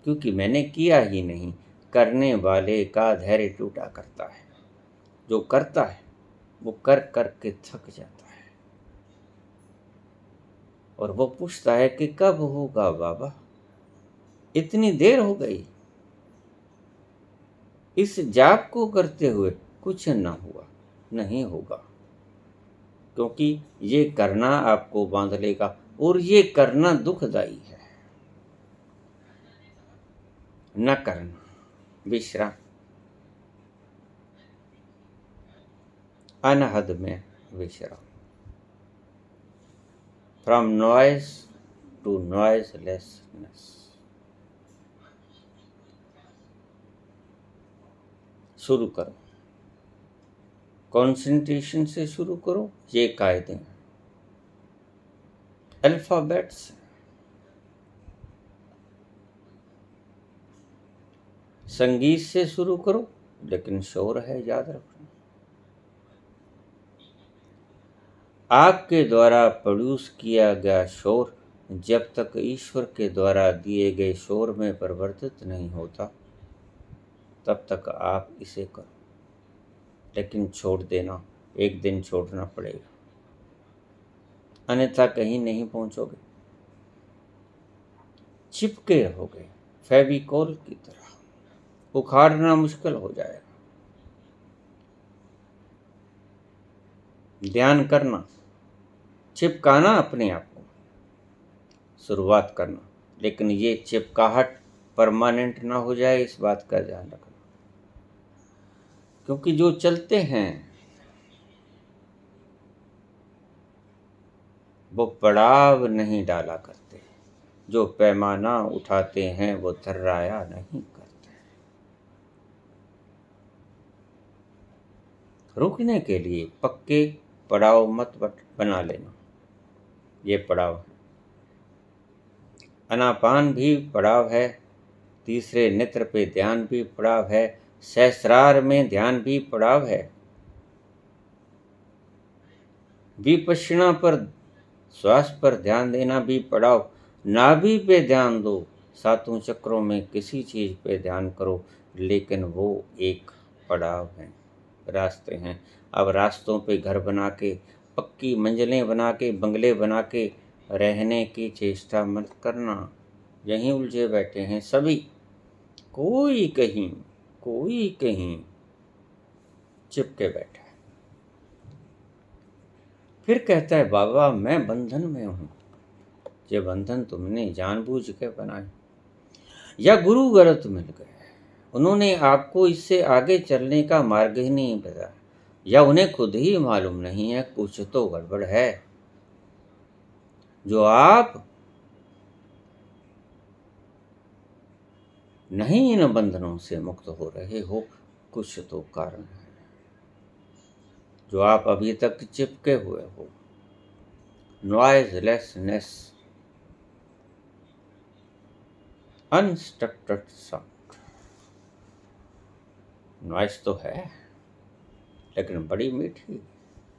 क्योंकि मैंने किया ही नहीं। करने वाले का धैर्य टूटा करता है। जो करता है वो कर कर के थक जाता है और वो पूछता है कि कब होगा बाबा, इतनी देर हो गई। इस जाप को करते हुए कुछ ना हुआ, नहीं होगा, क्योंकि ये करना आपको बांध लेगा और ये करना दुखदाई है। न करना, विश्राम, अनहद में विश्राम। From noise to noiselessness. शुरू करो, कंसंट्रेशन से शुरू करो। ये कायदे अल्फाबेट्स। संगीत से शुरू करो, लेकिन शोर है, याद रखना। आपके द्वारा प्रोड्यूस किया गया शोर जब तक ईश्वर के द्वारा दिए गए शोर में परिवर्तित नहीं होता, तब तक आप इसे करो। लेकिन छोड़ देना, एक दिन छोड़ना पड़ेगा, अन्यथा कहीं नहीं पहुंचोगे। चिपके रहोगे फेविकोल की तरह, उखाड़ना मुश्किल हो जाएगा। ध्यान करना, चिपकाना अपने आप को, शुरुआत करना, लेकिन ये चिपकाहट परमानेंट ना हो जाए, इस बात का ध्यान रखना। क्योंकि जो चलते हैं वो पड़ाव नहीं डाला करते, जो पैमाना उठाते हैं वो थर्राया नहीं करते। रुकने के लिए पक्के पड़ाव मत बना लेना। ये पड़ाव है, अनापान भी पड़ाव है, तीसरे नेत्र पे ध्यान भी पड़ाव है, सहस्रार में ध्यान भी पड़ाव है, विपश्यना पर श्वास पर ध्यान देना भी पड़ाव, नाभि पे ध्यान दो, सातों चक्रों में किसी चीज पे ध्यान करो, लेकिन वो एक पड़ाव है, रास्ते हैं। अब रास्तों पे घर बना के, पक्की मंजिलें बना के, बंगले बना के रहने की चेष्टा मत करना। यहीं उलझे बैठे हैं सभी, कोई कहीं चिपके बैठा है। फिर कहता है बाबा मैं बंधन में हूं। ये बंधन तुमने जानबूझ के बनाए या गुरु गलत मिल गए, उन्होंने आपको इससे आगे चलने का मार्ग ही नहीं बताया, या उन्हें खुद ही मालूम नहीं है कुछ तो गड़बड़ है। जो आप नहीं इन बंधनों से मुक्त हो रहे हो, कुछ तो कारण है। जो आप अभी तक चिपके हुए हो, नॉइजलेसनेस, अनस्ट्रक्चर्ड साउंड। नॉइज तो है, लेकिन बड़ी मीठी,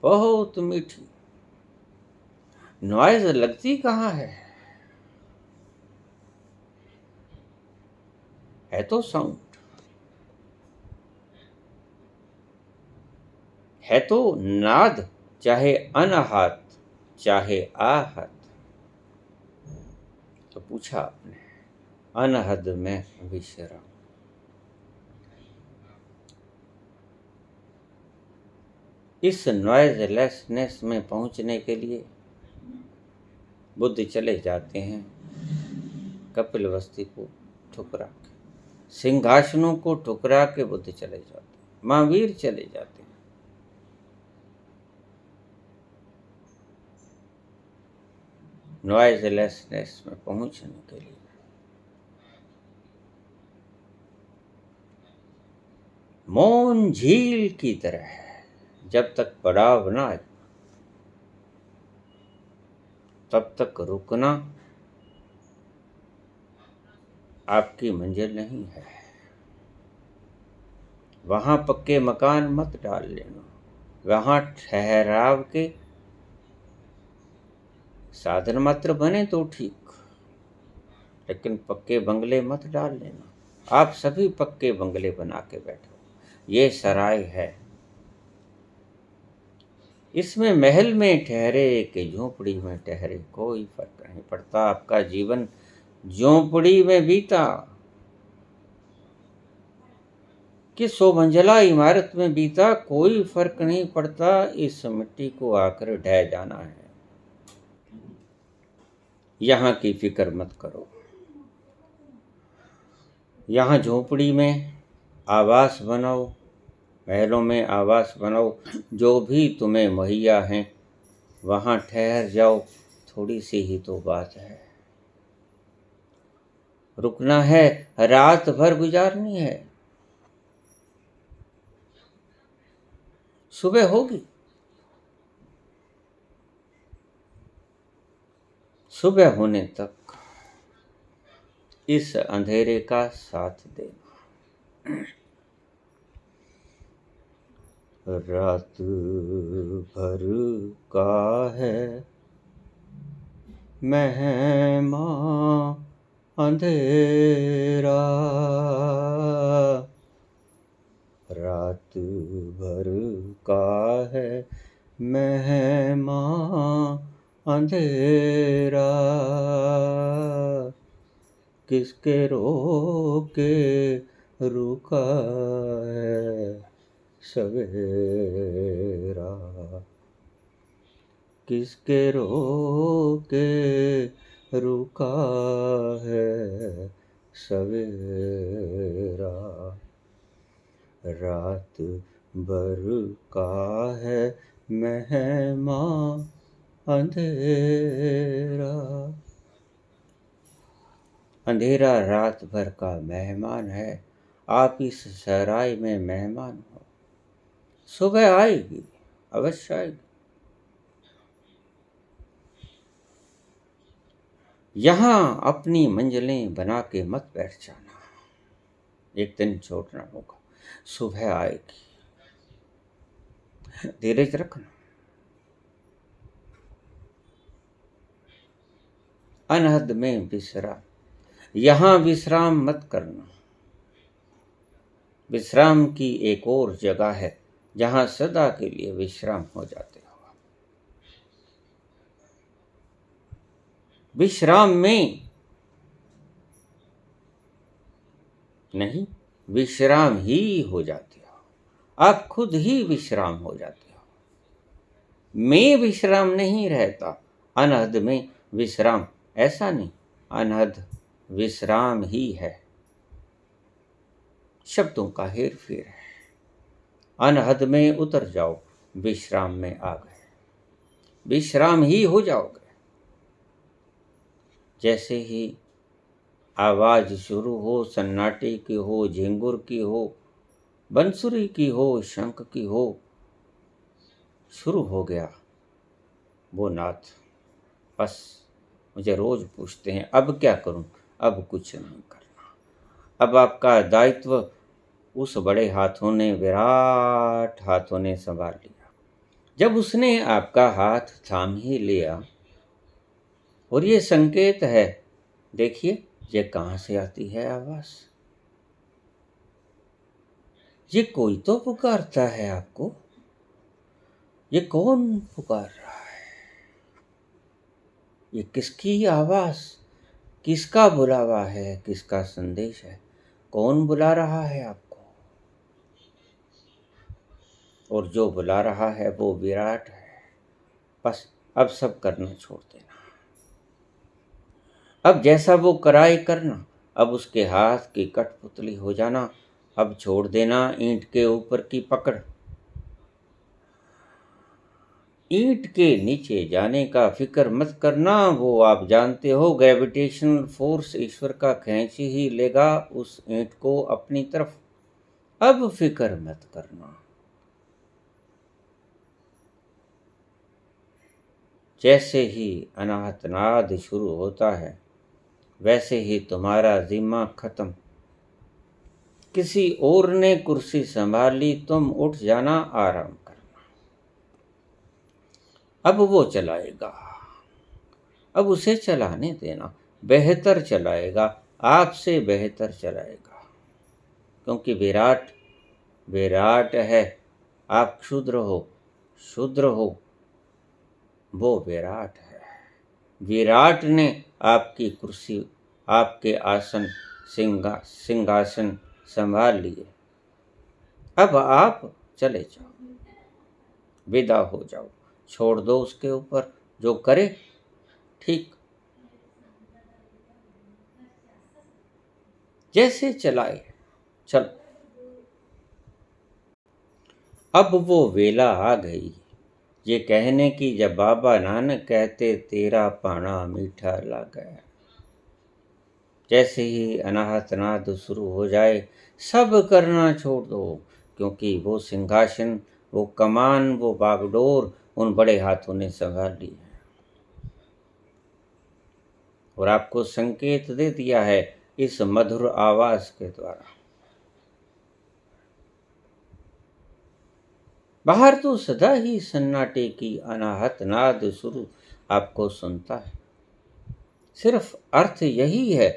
बहुत मीठी। नॉइज लगती कहाँ है तो साउंड, है तो नाद, चाहे अनाहत चाहे आहत। तो पूछा आपने, अनहद में विश्राम। इस नॉइजलेसनेस में पहुंचने के लिए बुद्ध चले जाते हैं कपिलवस्ती को ठुकरा के। सिंहासनों को ठुकरा के बुद्ध चले जाते, महावीर चले जाते। नॉइजलेसनेस में पहुंचने के लिए मौन झील की तरह है। जब तक पड़ाव ना आए तब तक रुकना आपकी मंजिल नहीं है। वहां पक्के मकान मत डाल लेना, वहां ठहराव के साधन मात्र बने तो ठीक, लेकिन पक्के बंगले मत डाल लेना। आप सभी पक्के बंगले बना के बैठो, ये सराय है। इसमें महल में ठहरे कि झोपड़ी में ठहरे कोई फर्क नहीं पड़ता। आपका जीवन झोपड़ी में बीता कि 100 मंजिला इमारत में बीता, कोई फर्क नहीं पड़ता। इस मिट्टी को आकर ढह जाना है। यहाँ की फिक्र मत करो। यहाँ झोपड़ी में आवास बनाओ, महलों में आवास बनाओ, जो भी तुम्हें मुहैया हैं वहाँ ठहर जाओ। थोड़ी सी ही तो बात है। रुकना है, रात भर गुजारनी है, सुबह होगी। सुबह होने तक इस अंधेरे का साथ देना। रात भर का है मेहमान अंधेरा, रात भर का है मेहमान अंधेरा, किसके रोके रुका है सवेरा, किसके रोके रुका है सवेरा, रात भर का है मेहमान अंधेरा। अंधेरा रात भर का मेहमान है। आप इस सराय में मेहमान हो। सुबह आएगी, अवश्य आएगी। यहाँ अपनी मंजिलें बना के मत बैठ जाना, एक दिन छोड़ना होगा। सुबह आएगी, धीरज रखना। अनहद में विश्राम, यहाँ विश्राम मत करना। विश्राम की एक और जगह है जहाँ सदा के लिए विश्राम हो जाते हो। विश्राम में नहीं, विश्राम ही हो जाते हो। आप खुद ही विश्राम हो जाते हो। मैं विश्राम नहीं रहता। अनहद में विश्राम ऐसा नहीं, अनहद विश्राम ही है। शब्दों का हेर फेर है। अनहद में उतर जाओ, विश्राम में आ गए, विश्राम ही हो जाओगे। जैसे ही आवाज शुरू हो, सन्नाटे की हो, झिंगुर की हो, बंसुरी की हो, शंख की हो, शुरू हो गया वो नाथ। बस मुझे रोज पूछते हैं अब क्या करूं, अब कुछ नहीं करना। अब आपका दायित्व उस बड़े हाथों ने, विराट हाथों ने संभाल लिया। जब उसने आपका हाथ थाम ही लिया, और ये संकेत है, देखिए ये कहाँ से आती है आवाज। ये कोई तो पुकारता है आपको। ये कौन पुकार रहा है? ये किसकी आवाज, किसका बुलावा है, किसका संदेश है? कौन बुला रहा है आपको? और जो बुला रहा है वो विराट है। बस अब सब करना छोड़ देना। अब जैसा वो कराए करना, अब उसके हाथ की कठपुतली हो जाना। अब छोड़ देना ईंट के ऊपर की पकड़। ईंट के नीचे जाने का फिक्र मत करना, वो आप जानते हो ग्रेविटेशनल फोर्स ईश्वर का खींच ही लेगा उस ईंट को अपनी तरफ। अब फिक्र मत करना। जैसे ही अनाहतनाद शुरू होता है वैसे ही तुम्हारा जिम्मा खत्म। किसी और ने कुर्सी संभाल ली, तुम उठ जाना, आराम करना। अब वो चलाएगा, अब उसे चलाने देना। बेहतर चलाएगा, आपसे बेहतर चलाएगा, क्योंकि विराट विराट है। आप क्षुद्र हो, शूद्र हो, वो विराट है। विराट ने आपकी कुर्सी, आपके आसन, सिंहासन संभाल लिए। अब आप चले जाओ, विदा हो जाओ, छोड़ दो उसके ऊपर, जो करे ठीक, जैसे चलाए चलो। अब वो वेला आ गई ये कहने की जब बाबा नानक कहते तेरा पाना मीठा लागा। जैसे ही अनाहतनाद शुरू हो जाए सब करना छोड़ दो, क्योंकि वो सिंहासन, वो कमान, वो बागडोर उन बड़े हाथों ने संभाल ली है और आपको संकेत दे दिया है इस मधुर आवाज के द्वारा। बाहर तो सदा ही सन्नाटे की अनाहत नाद शुरू आपको सुनता है। सिर्फ अर्थ यही है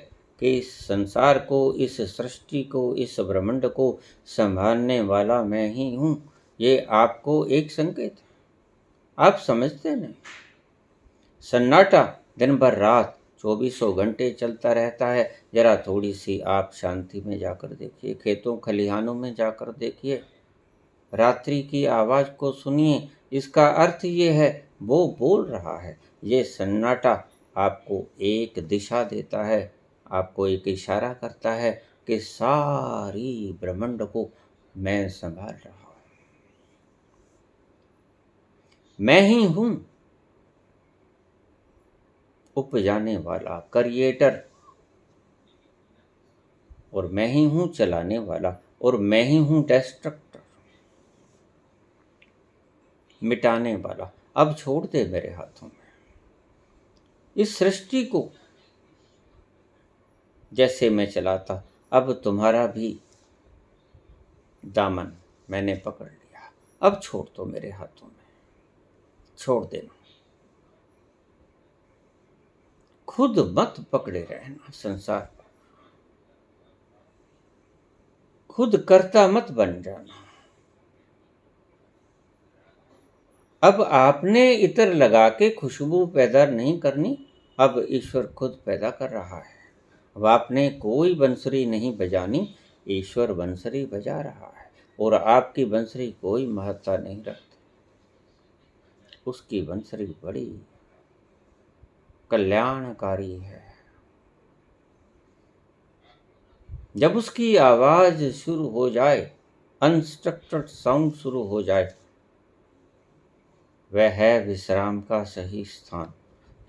कि इस संसार को, इस सृष्टि को, इस ब्रह्मांड को संभालने वाला मैं ही हूं। ये आपको एक संकेत है, आप समझते नहीं। सन्नाटा दिन भर रात 2400 घंटे चलता रहता है। जरा थोड़ी सी आप शांति में जाकर देखिए, खेतों खलिहानों में जाकर देखिए, रात्रि की आवाज को सुनिए। इसका अर्थ ये है वो बोल रहा है। ये सन्नाटा आपको एक दिशा देता है, आपको एक इशारा करता है कि सारी ब्रह्मांड को मैं संभाल रहा हूं, मैं ही हूं उपजाने वाला, क्रिएटर, और मैं ही हूं चलाने वाला, और मैं ही हूं डिस्ट्रक्टर, मिटाने वाला। अब छोड़ दे मेरे हाथों में इस सृष्टि को, जैसे मैं चलाता। अब तुम्हारा भी दामन मैंने पकड़ लिया, अब छोड़ दो मेरे हाथों में, छोड़ देना। खुद मत पकड़े रहना संसार को, खुद कर्ता मत बन जाना। अब आपने इत्र लगा के खुशबू पैदा नहीं करनी, अब ईश्वर खुद पैदा कर रहा है। अब आपने कोई बंसुरी नहीं बजानी, ईश्वर बंसुरी बजा रहा है, और आपकी बंसुरी कोई महत्ता नहीं रखती। उसकी बंसुरी बड़ी कल्याणकारी है। जब उसकी आवाज शुरू हो जाए, अनस्ट्रक्चर्ड साउंड शुरू हो जाए, वह है विश्राम का सही स्थान।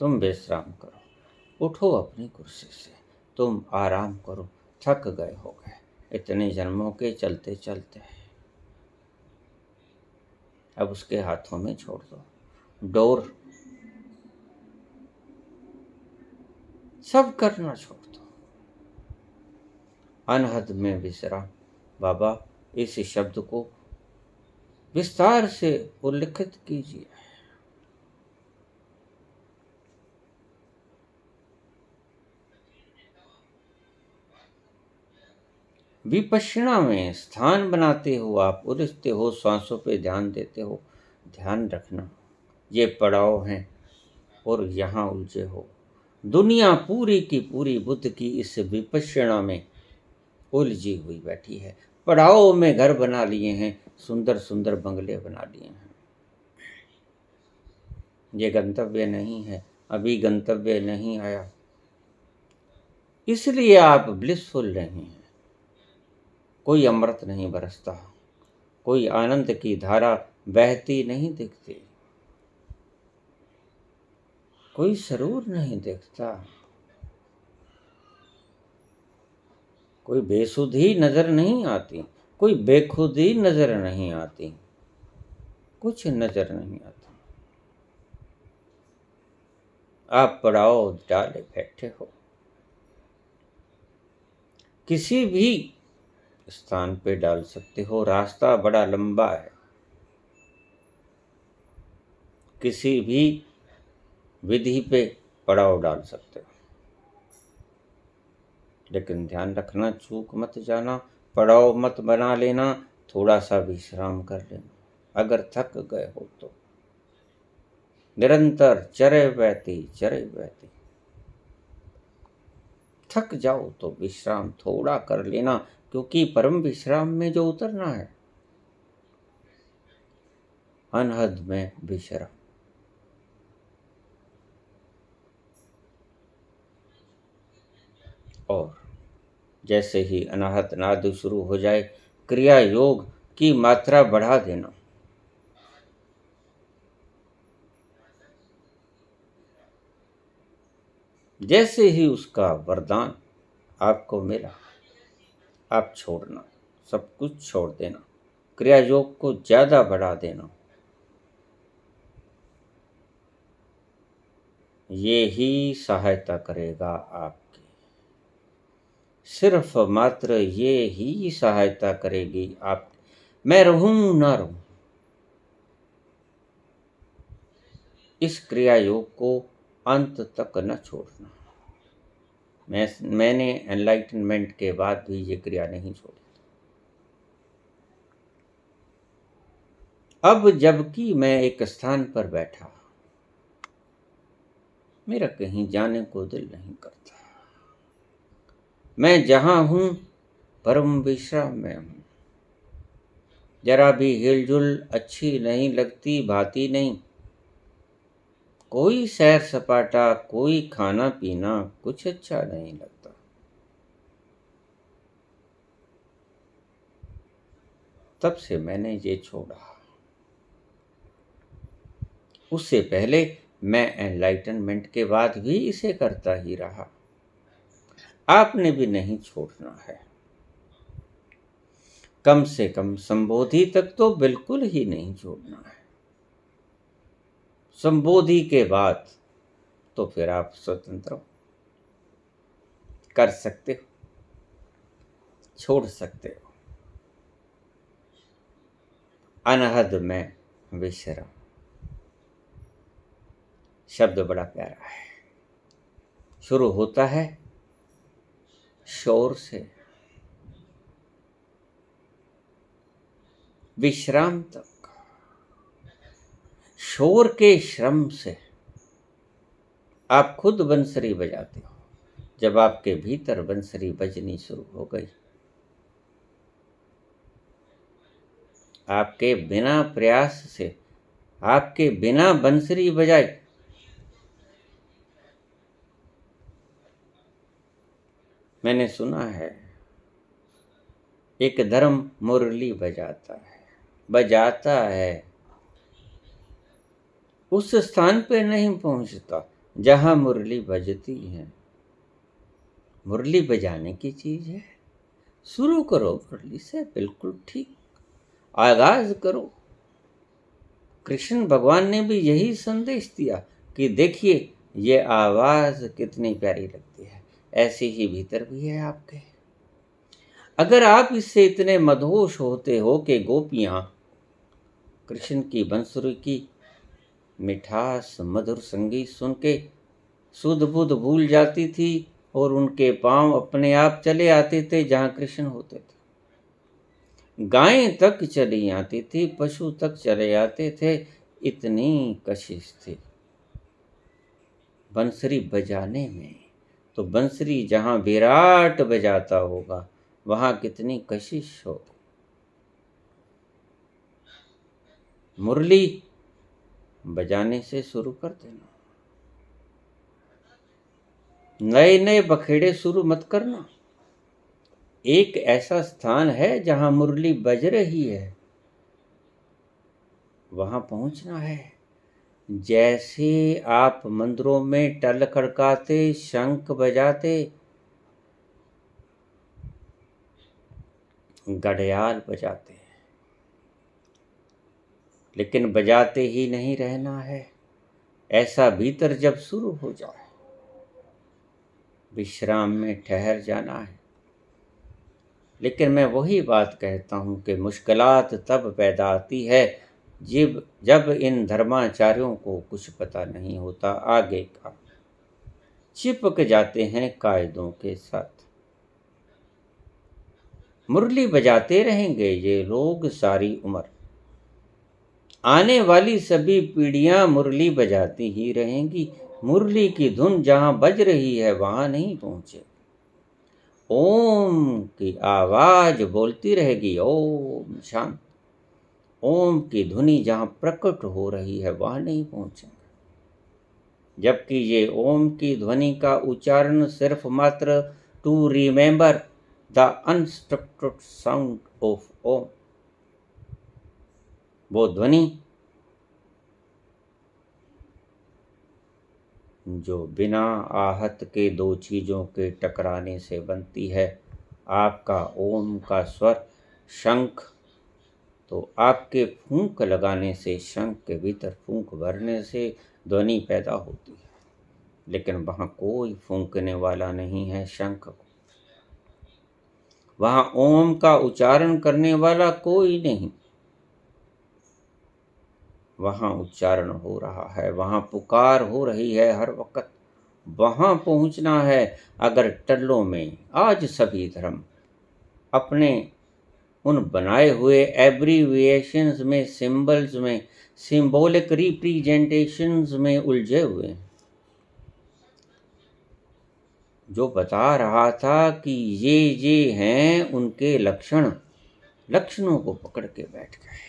तुम विश्राम करो, उठो अपनी कुर्सी से, तुम आराम करो, थक गए हो गए इतने जन्मों के चलते चलते। अब उसके हाथों में छोड़ दो, डोर सब करना छोड़ दो। अनहद में विश्राम। बाबा इस शब्द को विस्तार से उल्लिखित कीजिए। विपश्यना में स्थान बनाते हो, आप उलझते हो, सांसों पे ध्यान देते हो। ध्यान रखना ये पड़ाव हैं और यहाँ उलझे हो। दुनिया पूरी की पूरी बुद्ध की इस विपश्यना में उलझी हुई बैठी है। पड़ाव में घर बना लिए हैं, सुंदर सुंदर बंगले बना लिए हैं। ये गंतव्य नहीं है, अभी गंतव्य नहीं आया। इसलिए आप ब्लिसफुल नहीं हैं। कोई अमृत नहीं बरसता, कोई आनंद की धारा बहती नहीं दिखती, कोई सरूर नहीं दिखता, कोई बेसुधी नजर नहीं आती, कोई बेखुदी नजर नहीं आती, कुछ नजर नहीं आता। आप पड़ाव डाले बैठे हो, किसी भी स्थान पे डाल सकते हो। रास्ता बड़ा लंबा है, किसी भी विधि पे पड़ाव डाल सकते हो, लेकिन ध्यान रखना, चूक मत जाना, पड़ाव मत बना लेना, थोड़ा सा विश्राम कर लेना। अगर थक गए हो तो निरंतर चरे बहती थक जाओ तो विश्राम थोड़ा कर लेना, क्योंकि परम विश्राम में जो उतरना है, अनहद में विश्राम। और जैसे ही अनाहत नाद शुरू हो जाए, क्रिया योग की मात्रा बढ़ा देना। जैसे ही उसका वरदान आपको मिला, आप छोड़ना, सब कुछ छोड़ देना, क्रिया योग को ज्यादा बढ़ा देना। ये ही सहायता करेगा आपकी, सिर्फ मात्र ये ही सहायता करेगी आप। मैं रहूं ना रहूं, इस क्रिया योग को अंत तक न छोड़ना। मैंने एनलाइटनमेंट के बाद भी ये क्रिया नहीं छोड़ी। अब जबकि मैं एक स्थान पर बैठा, मेरा कहीं जाने को दिल नहीं करता। मैं जहां हूं परम विश्राम में हूं। जरा भी हिलजुल अच्छी नहीं लगती, भाती नहीं। कोई सैर सपाटा, कोई खाना पीना कुछ अच्छा नहीं लगता। तब से मैंने ये छोड़ा। उससे पहले मैं एनलाइटनमेंट के बाद भी इसे करता ही रहा। आपने भी नहीं छोड़ना है। कम से कम संबोधि तक तो बिल्कुल ही नहीं छोड़ना है। संबोधि के बाद तो फिर आप स्वतंत्र हो, कर सकते हो, छोड़ सकते हो। अनहद में विश्राम शब्द बड़ा प्यारा है। शुरू होता है शोर से, विश्राम तक। शोर के श्रम से आप खुद बंसरी बजाते हो। जब आपके भीतर बंसरी बजनी शुरू हो गई, आपके बिना प्रयास से, आपके बिना बंसरी बजाई, मैंने सुना है एक धर्म मुरली बजाता है, उस स्थान पे नहीं पहुंचता जहां मुरली बजती है। मुरली बजाने की चीज है, शुरू करो मुरली से, बिल्कुल ठीक, आगाज करो। कृष्ण भगवान ने भी यही संदेश दिया कि देखिए ये आवाज कितनी प्यारी लगती है, ऐसे ही भीतर भी है आपके। अगर आप इससे इतने मदहोश होते हो कि गोपियां कृष्ण की बंसुरी की मिठास मधुर संगीत सुन के सुध बुध भूल जाती थी और उनके पांव अपने आप चले आते थे जहां कृष्ण होते थे। गायें तक चली आती थी, पशु तक चले आते थे, इतनी कशिश थी बंसरी बजाने में। तो बंसरी जहां विराट बजाता होगा वहां कितनी कशिश हो। मुरली बजाने से शुरू कर देना। नए नए बखेड़े शुरू मत करना। एक ऐसा स्थान है जहां मुरली बज रही है, वहां पहुंचना है। जैसे आप मंदिरों में टल खड़काते, शंख बजाते, घड़ियाल बजाते हैं, लेकिन बजाते ही नहीं रहना है। ऐसा भीतर जब शुरू हो जाए, विश्राम में ठहर जाना है। लेकिन मैं वही बात कहता हूँ कि मुश्किलात तब पैदा आती है जब इन धर्माचार्यों को कुछ पता नहीं होता आगे का, चिपक जाते हैं कायदों के साथ। मुरली बजाते रहेंगे ये लोग सारी उम्र, आने वाली सभी पीढ़ियां मुरली बजाती ही रहेंगी। मुरली की धुन जहां बज रही है वहां नहीं पहुंचे। ओम की आवाज बोलती रहेगी, ओम शांत। ओम की ध्वनि जहां प्रकट हो रही है वहां नहीं पहुंचेंगे। जबकि ये ओम की ध्वनि का उच्चारण सिर्फ मात्र to remember the unstructured sound of Om, वो ध्वनि जो बिना आहत के दो चीजों के टकराने से बनती है। आपका ओम का स्वर शंख, तो आपके फूंक लगाने से, शंख के भीतर फूंक भरने से ध्वनि पैदा होती है, लेकिन वहां कोई फूंकने वाला नहीं है शंख को। वहां ओम का उच्चारण करने वाला कोई नहीं। वहां उच्चारण हो रहा है, वहां पुकार हो रही है हर वक्त, वहां पहुंचना है। अगर टल्लों में आज सभी धर्म अपने उन बनाए हुए एब्रीविएशंस में, सिंबल्स में, सिंबॉलिक रिप्रेजेंटेशंस में उलझे हुए हैं, जो बता रहा था कि ये हैं उनके लक्षणों को पकड़ के बैठ गए।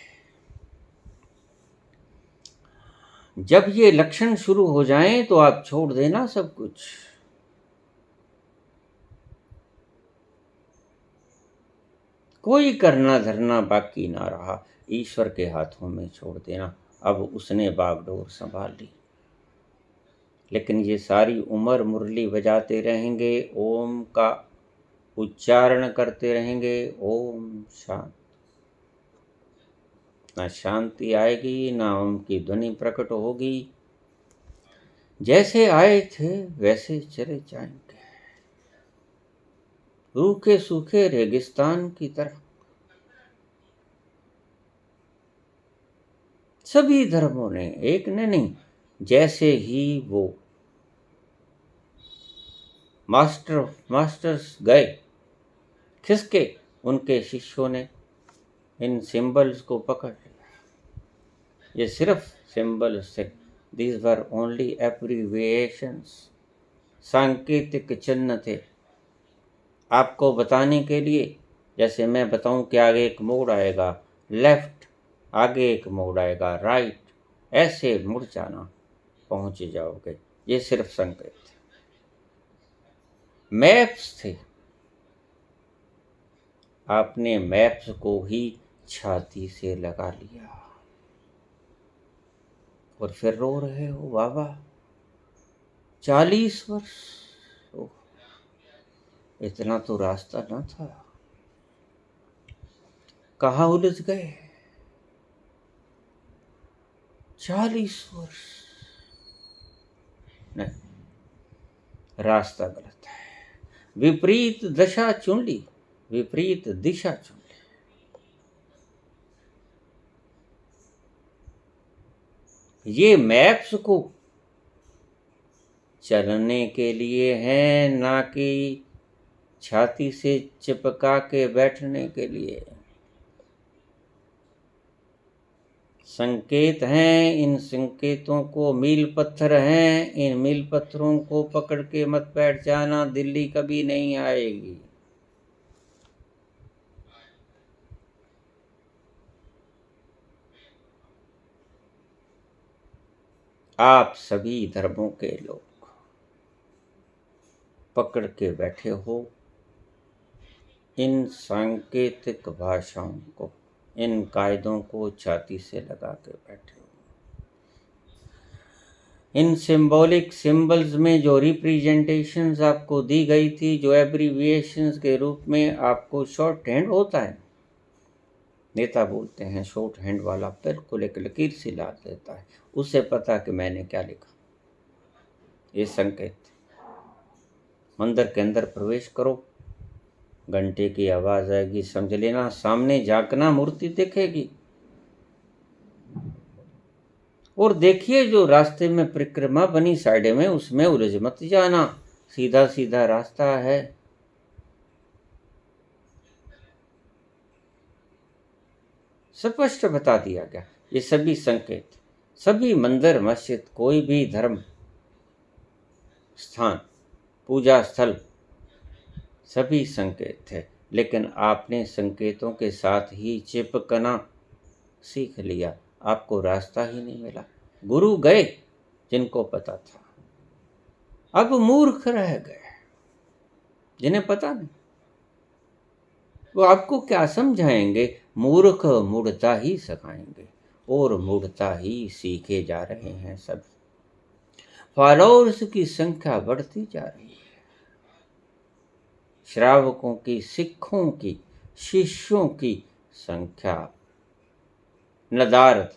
जब ये लक्षण शुरू हो जाएं तो आप छोड़ देना सब कुछ। कोई करना धरना बाकी ना रहा, ईश्वर के हाथों में छोड़ देना। अब उसने बागडोर संभाल ली। लेकिन ये सारी उम्र मुरली बजाते रहेंगे, ओम का उच्चारण करते रहेंगे, ओम शांत। ना शांति आएगी, ना ओम की ध्वनि प्रकट होगी। जैसे आए थे वैसे चले जाएंगे, रूखे सूखे रेगिस्तान की तरह। सभी धर्मों ने, एक ने नहीं, जैसे ही वो मास्टर्स गए खिसके, उनके शिष्यों ने इन सिंबल्स को पकड़ लिया। ये सिर्फ सिंबल्स थे, दीज वर ओनली एब्रीविएशंस, सांकेतिक चिन्ह थे, आपको बताने के लिए। जैसे मैं बताऊं कि आगे एक मोड़ आएगा लेफ्ट, आगे एक मोड़ आएगा राइट, ऐसे मुड़ जाना, पहुंच जाओगे। ये सिर्फ संकेत थे, मैप्स थे। आपने मैप्स को ही छाती से लगा लिया और फिर रो रहे हो, बाबा 40 वर्ष, ओह, इतना तो रास्ता न था, कहाँ उलझ गए। 40 वर्ष नहीं, रास्ता गलत है। विपरीत दशा चुन ली, विपरीत दिशा चुन ली। ये मैप्स को चलने के लिए हैं, ना कि छाती से चिपका के बैठने के लिए। संकेत हैं, इन संकेतों को मील पत्थर हैं, इन मील पत्थरों को पकड़ के मत बैठ जाना, दिल्ली कभी नहीं आएगी। आप सभी धर्मों के लोग पकड़ के बैठे हो इन सांकेतिक भाषाओं को, इन कायदों को छाती से लगा के बैठे हो। इन सिंबॉलिक सिंबल्स में जो रिप्रेजेंटेशंस आपको दी गई थी, जो एब्रीविएशंस के रूप में आपको शॉर्ट हैंड होता है, नेता बोलते हैं शॉर्ट हैंड वाला बिल्कुल एक लकीर सी ला देता है, उसे पता कि मैंने क्या लिखा। ये संकेत। मंदिर के अंदर प्रवेश करो, घंटे की आवाज आएगी, समझ लेना सामने झांकना, मूर्ति दिखेगी। और देखिए जो रास्ते में परिक्रमा बनी साइड में, उसमें उलझ मत जाना, सीधा सीधा रास्ता है। स्पष्ट बता दिया गया। ये सभी संकेत, सभी मंदिर, मस्जिद, कोई भी धर्म स्थान, पूजा स्थल, सभी संकेत थे। लेकिन आपने संकेतों के साथ ही चिपकना सीख लिया, आपको रास्ता ही नहीं मिला। गुरु गए जिनको पता था, अब मूर्ख रह गए जिन्हें पता नहीं। वो आपको क्या समझाएंगे? मूर्ख मुड़ता ही सिखाएंगे, और मुड़ता ही सीखे जा रहे हैं सब। फॉलोअर्स की संख्या बढ़ती जा रही है, श्रावकों की, सिखों की, शिष्यों की संख्या नदारद।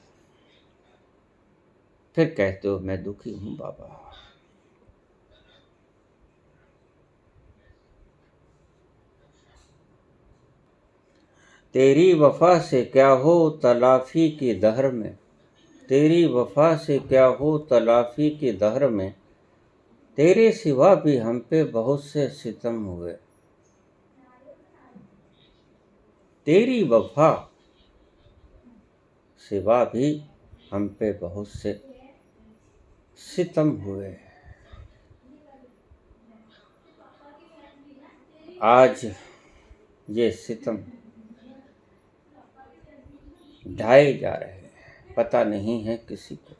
फिर कहते हो मैं दुखी हूं बाबा। तेरी वफा से क्या हो तलाफी की दहर में, तेरी वफा से क्या हो तलाफी की दहर में, तेरे सिवा भी हम पे बहुत से सितम हुए। तेरी वफा सिवा भी हम पे बहुत से सितम हुए। आज ये सितम ढाए जा रहे हैं, पता नहीं है किसी को।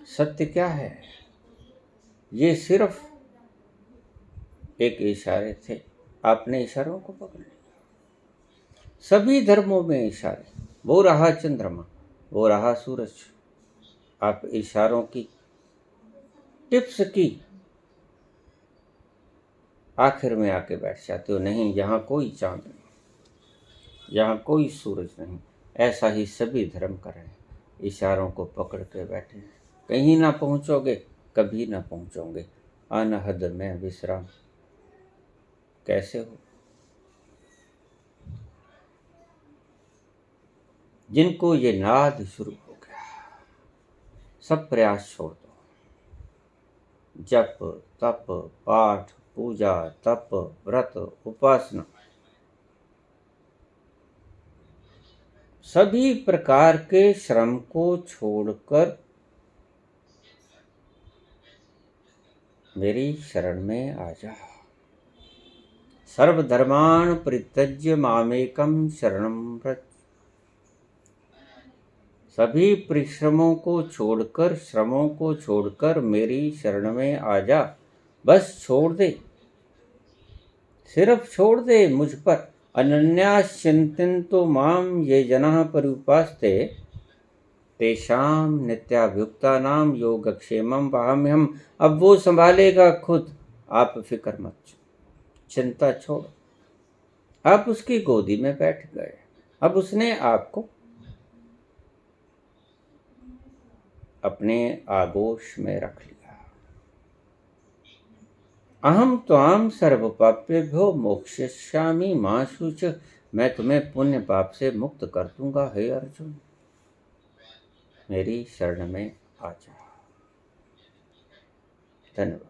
सत्य क्या है? ये सिर्फ एक इशारे थे, आपने इशारों को पकड़ लिया। सभी धर्मों में इशारे, वो रहा चंद्रमा, वो रहा सूरज, आप इशारों की, टिप्स की आखिर में आके बैठ जाते हो। नहीं, यहाँ कोई चांद नहीं, यहाँ कोई सूरज नहीं। ऐसा ही सभी धर्म कर रहे हैं, इशारों को पकड़ के बैठे हैं। कहीं ना पहुँचोगे, कभी ना पहुँचोगे। अनहद में विश्राम कैसे हो? जिनको ये नाद शुरू हो गया, सब प्रयास छोड़ दो। जप, तप, पाठ, पूजा, तप, व्रत, उपासना, सभी प्रकार के श्रम को छोड़कर मेरी शरण में आ जा। सर्वधर्मान् परित्यज्य मामेकं शरणं व्रज। सभी परिश्रमों को छोड़कर, श्रमों को छोड़कर मेरी शरण में आ जा। बस छोड़ दे, सिर्फ छोड़ दे मुझ पर। अनन्याश्चिन्तयन्तो मां ये जनाः पर्युपासते तेषां नित्याभियुक्तानां योगक्षेमं वहाम्यहम्। अब वो संभालेगा खुद, आप फिक्र मत, चिंता छोड़। आप उसकी गोदी में बैठ गए, अब उसने आपको अपने आगोश में रख लिया। अहम त्वां सर्वपापेभ्यो मोक्षयिष्यामि मा शुच। मैं तुम्हें पुण्य पाप से मुक्त कर दूंगा हे अर्जुन, मेरी शरण में आ जा। धन्यवाद।